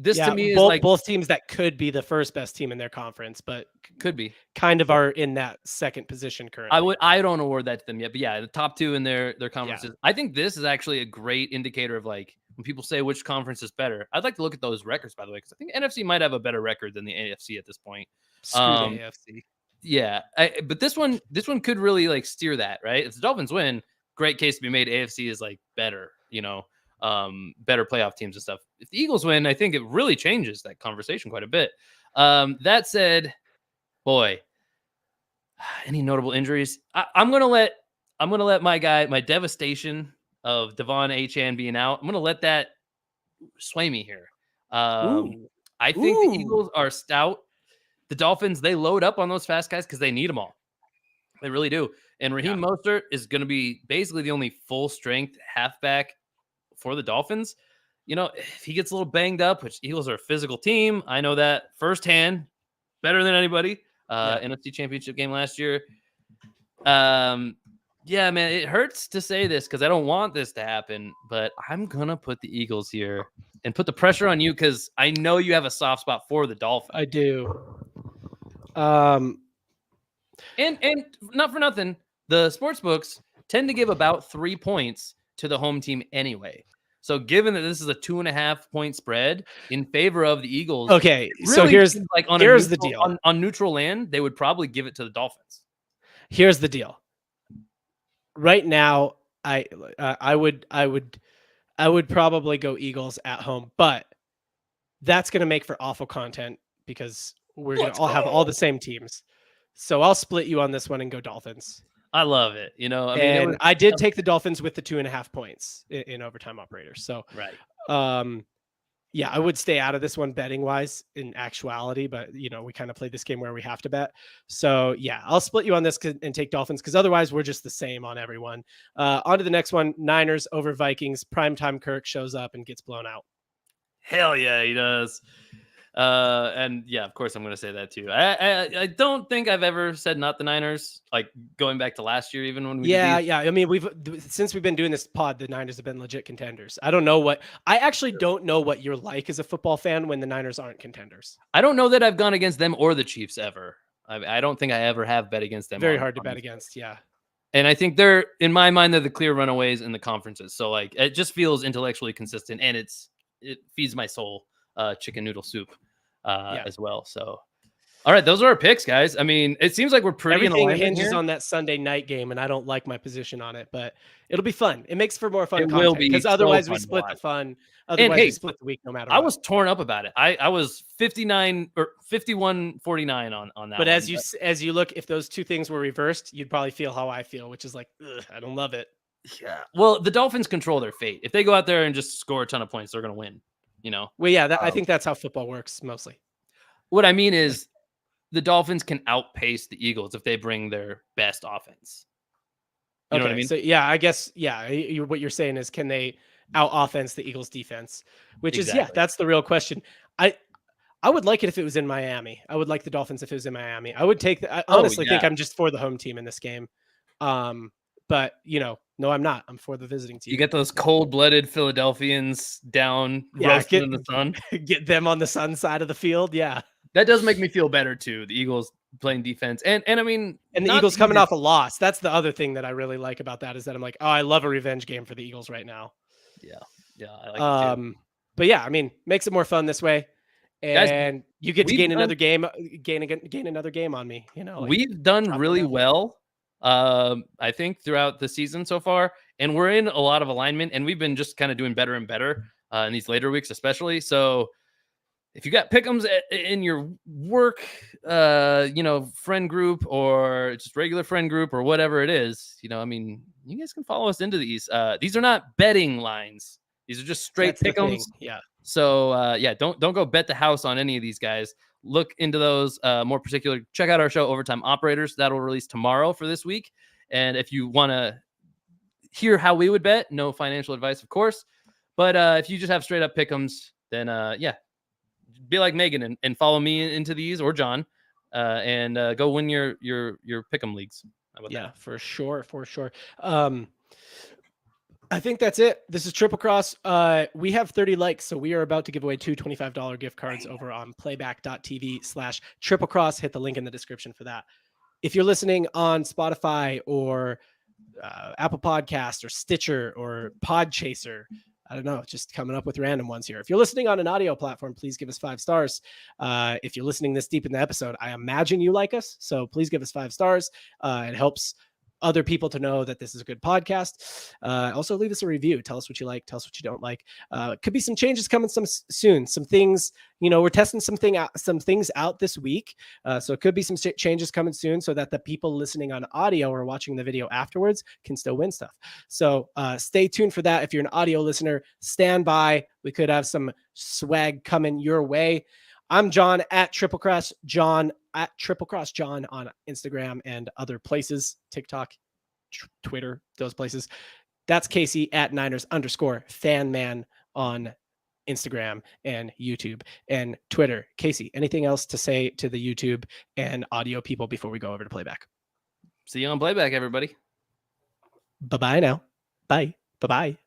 is like both teams that could be the first best team in their conference, but could be kind of are in that second position currently. I don't award that to them yet, but yeah, the top two in their conferences. I think this is actually a great indicator of like when people say which conference is better. I'd like to look at those records, by the way, because I think NFC might have a better record than the AFC at this point. Screw the AFC. Yeah, but this one could really like steer that, right? If the Dolphins win, great case to be made. AFC is like better, better playoff teams and stuff. If the Eagles win, I think it really changes that conversation quite a bit. That said, boy, any notable injuries? I'm gonna let my devastation of Devon Achane being out. I'm gonna let that sway me here. I think the Eagles are stout. the Dolphins, they load up on those fast guys because they need them all. They really do. And Raheem Mostert is going to be basically the only full strength halfback for the Dolphins. If he gets a little banged up, which Eagles are a physical team, I know that firsthand, better than anybody. NFC Championship game last year. Yeah, man, it hurts to say this because I don't want this to happen, but I'm going to put the Eagles here and put the pressure on you because I know you have a soft spot for the Dolphins. I do. And not for nothing, the sports books tend to give about 3 points to the home team anyway. So given that this is a 2.5 point spread in favor of the Eagles, okay. really So here's the deal. On neutral land, they would probably give it to the Dolphins. Here's the deal. Right now, I would probably go Eagles at home, but that's going to make for awful content because we're going to all have all the same teams. So I'll split you on this one and go Dolphins. I love it. I did take the Dolphins with the 2.5 points in overtime operators. So, right. Yeah, I would stay out of this one betting wise in actuality, but we kind of played this game where we have to bet. So yeah, I'll split you on this and take Dolphins because otherwise we're just the same on everyone. On to the next one. Niners over Vikings. Primetime Kirk shows up and gets blown out. Hell yeah, he does. And yeah, of course I'm going to say that too. I don't think I've ever said not the Niners, like going back to last year, even when we did these. I mean, since we've been doing this pod, the Niners have been legit contenders. I actually don't know what you're like as a football fan when the Niners aren't contenders. I don't know that I've gone against them or the Chiefs ever. I don't think I ever have bet against them. Very hard to bet against. Yeah. And I think in my mind, they're the clear runaways in the conferences. So like, it just feels intellectually consistent and it feeds my soul, chicken noodle soup. As well. So, all right, those are our picks, guys. I mean, it seems like we're pretty everything hinges on that Sunday night game, and I don't like my position on it, but it'll be fun. It makes for more fun. It will be because otherwise we split the fun. Otherwise we split the week no matter what. I was torn up about it. I was 59 or 51-49 on that. But as you look, if those two things were reversed, you'd probably feel how I feel, which is like, I don't love it. Yeah. Well, the Dolphins control their fate. If they go out there and just score a ton of points, they're going to win. Well, yeah, I think that's how football works mostly. What I mean is the Dolphins can outpace the Eagles if they bring their best offense. You know what I mean? So yeah, I guess, what you're saying is, can they out offense the Eagles defense, which is, that's the real question. I would like it if it was in Miami. I would like the Dolphins if it was in Miami. I would take I honestly think I'm just for the home team in this game. But no, I'm not. I'm for the visiting team. You get those cold-blooded Philadelphians down roasting in the sun. Get them on the sun side of the field. Yeah. That does make me feel better too. The Eagles playing defense. And I mean, and the Eagles coming off a loss. That's the other thing that I really like about that is that I'm like, oh, I love a revenge game for the Eagles right now. Yeah. Yeah. I like it too. But yeah, I mean, makes it more fun this way. And guys, you get to gain another game on me. We've done really well. I think throughout the season so far, and we're in a lot of alignment, and we've been just kind of doing better and better in these later weeks, especially. So if you got pick'ems in your work, friend group or just regular friend group or whatever it is, I mean, you guys can follow us into these. These are not betting lines. These are just straight pick'ems. Yeah. So don't go bet the house on any of these guys. Look into those more particular. Check out our show, Overtime Operators. That'll release tomorrow for this week. And if you want to hear how we would bet, no financial advice, of course. But if you just have straight up pick'ems, then be like Megan and follow me into these or John, and go win your pick'em leagues. How about that? For sure. I think that's it. This is Triple Cross. We have 30 likes, so we are about to give away 2 $25 gift cards over on playback.tv/Triple Cross. Hit the link in the description for that. If you're listening on Spotify or Apple Podcast or Stitcher or Podchaser, I don't know, just coming up with random ones here. If you're listening on an audio platform, please give us 5 stars. If you're listening this deep in the episode, I imagine you like us, so please give us 5 stars. It helps other people to know that this is a good podcast. Also leave us a review. Tell us what you like. Tell us what you don't like. Could be some changes coming soon. Some things, we're testing some things out this week. So it could be some changes coming soon so that the people listening on audio or watching the video afterwards can still win stuff. So stay tuned for that. If you're an audio listener, stand by. We could have some swag coming your way. I'm John at Triple Cross John at Triple Cross John on Instagram and other places, TikTok, Twitter, those places. That's Casey at Niners_fan on Instagram and YouTube and Twitter. Casey, anything else to say to the YouTube and audio people before we go over to Playback? See you on Playback, everybody. Bye-bye now. Bye. Bye-bye.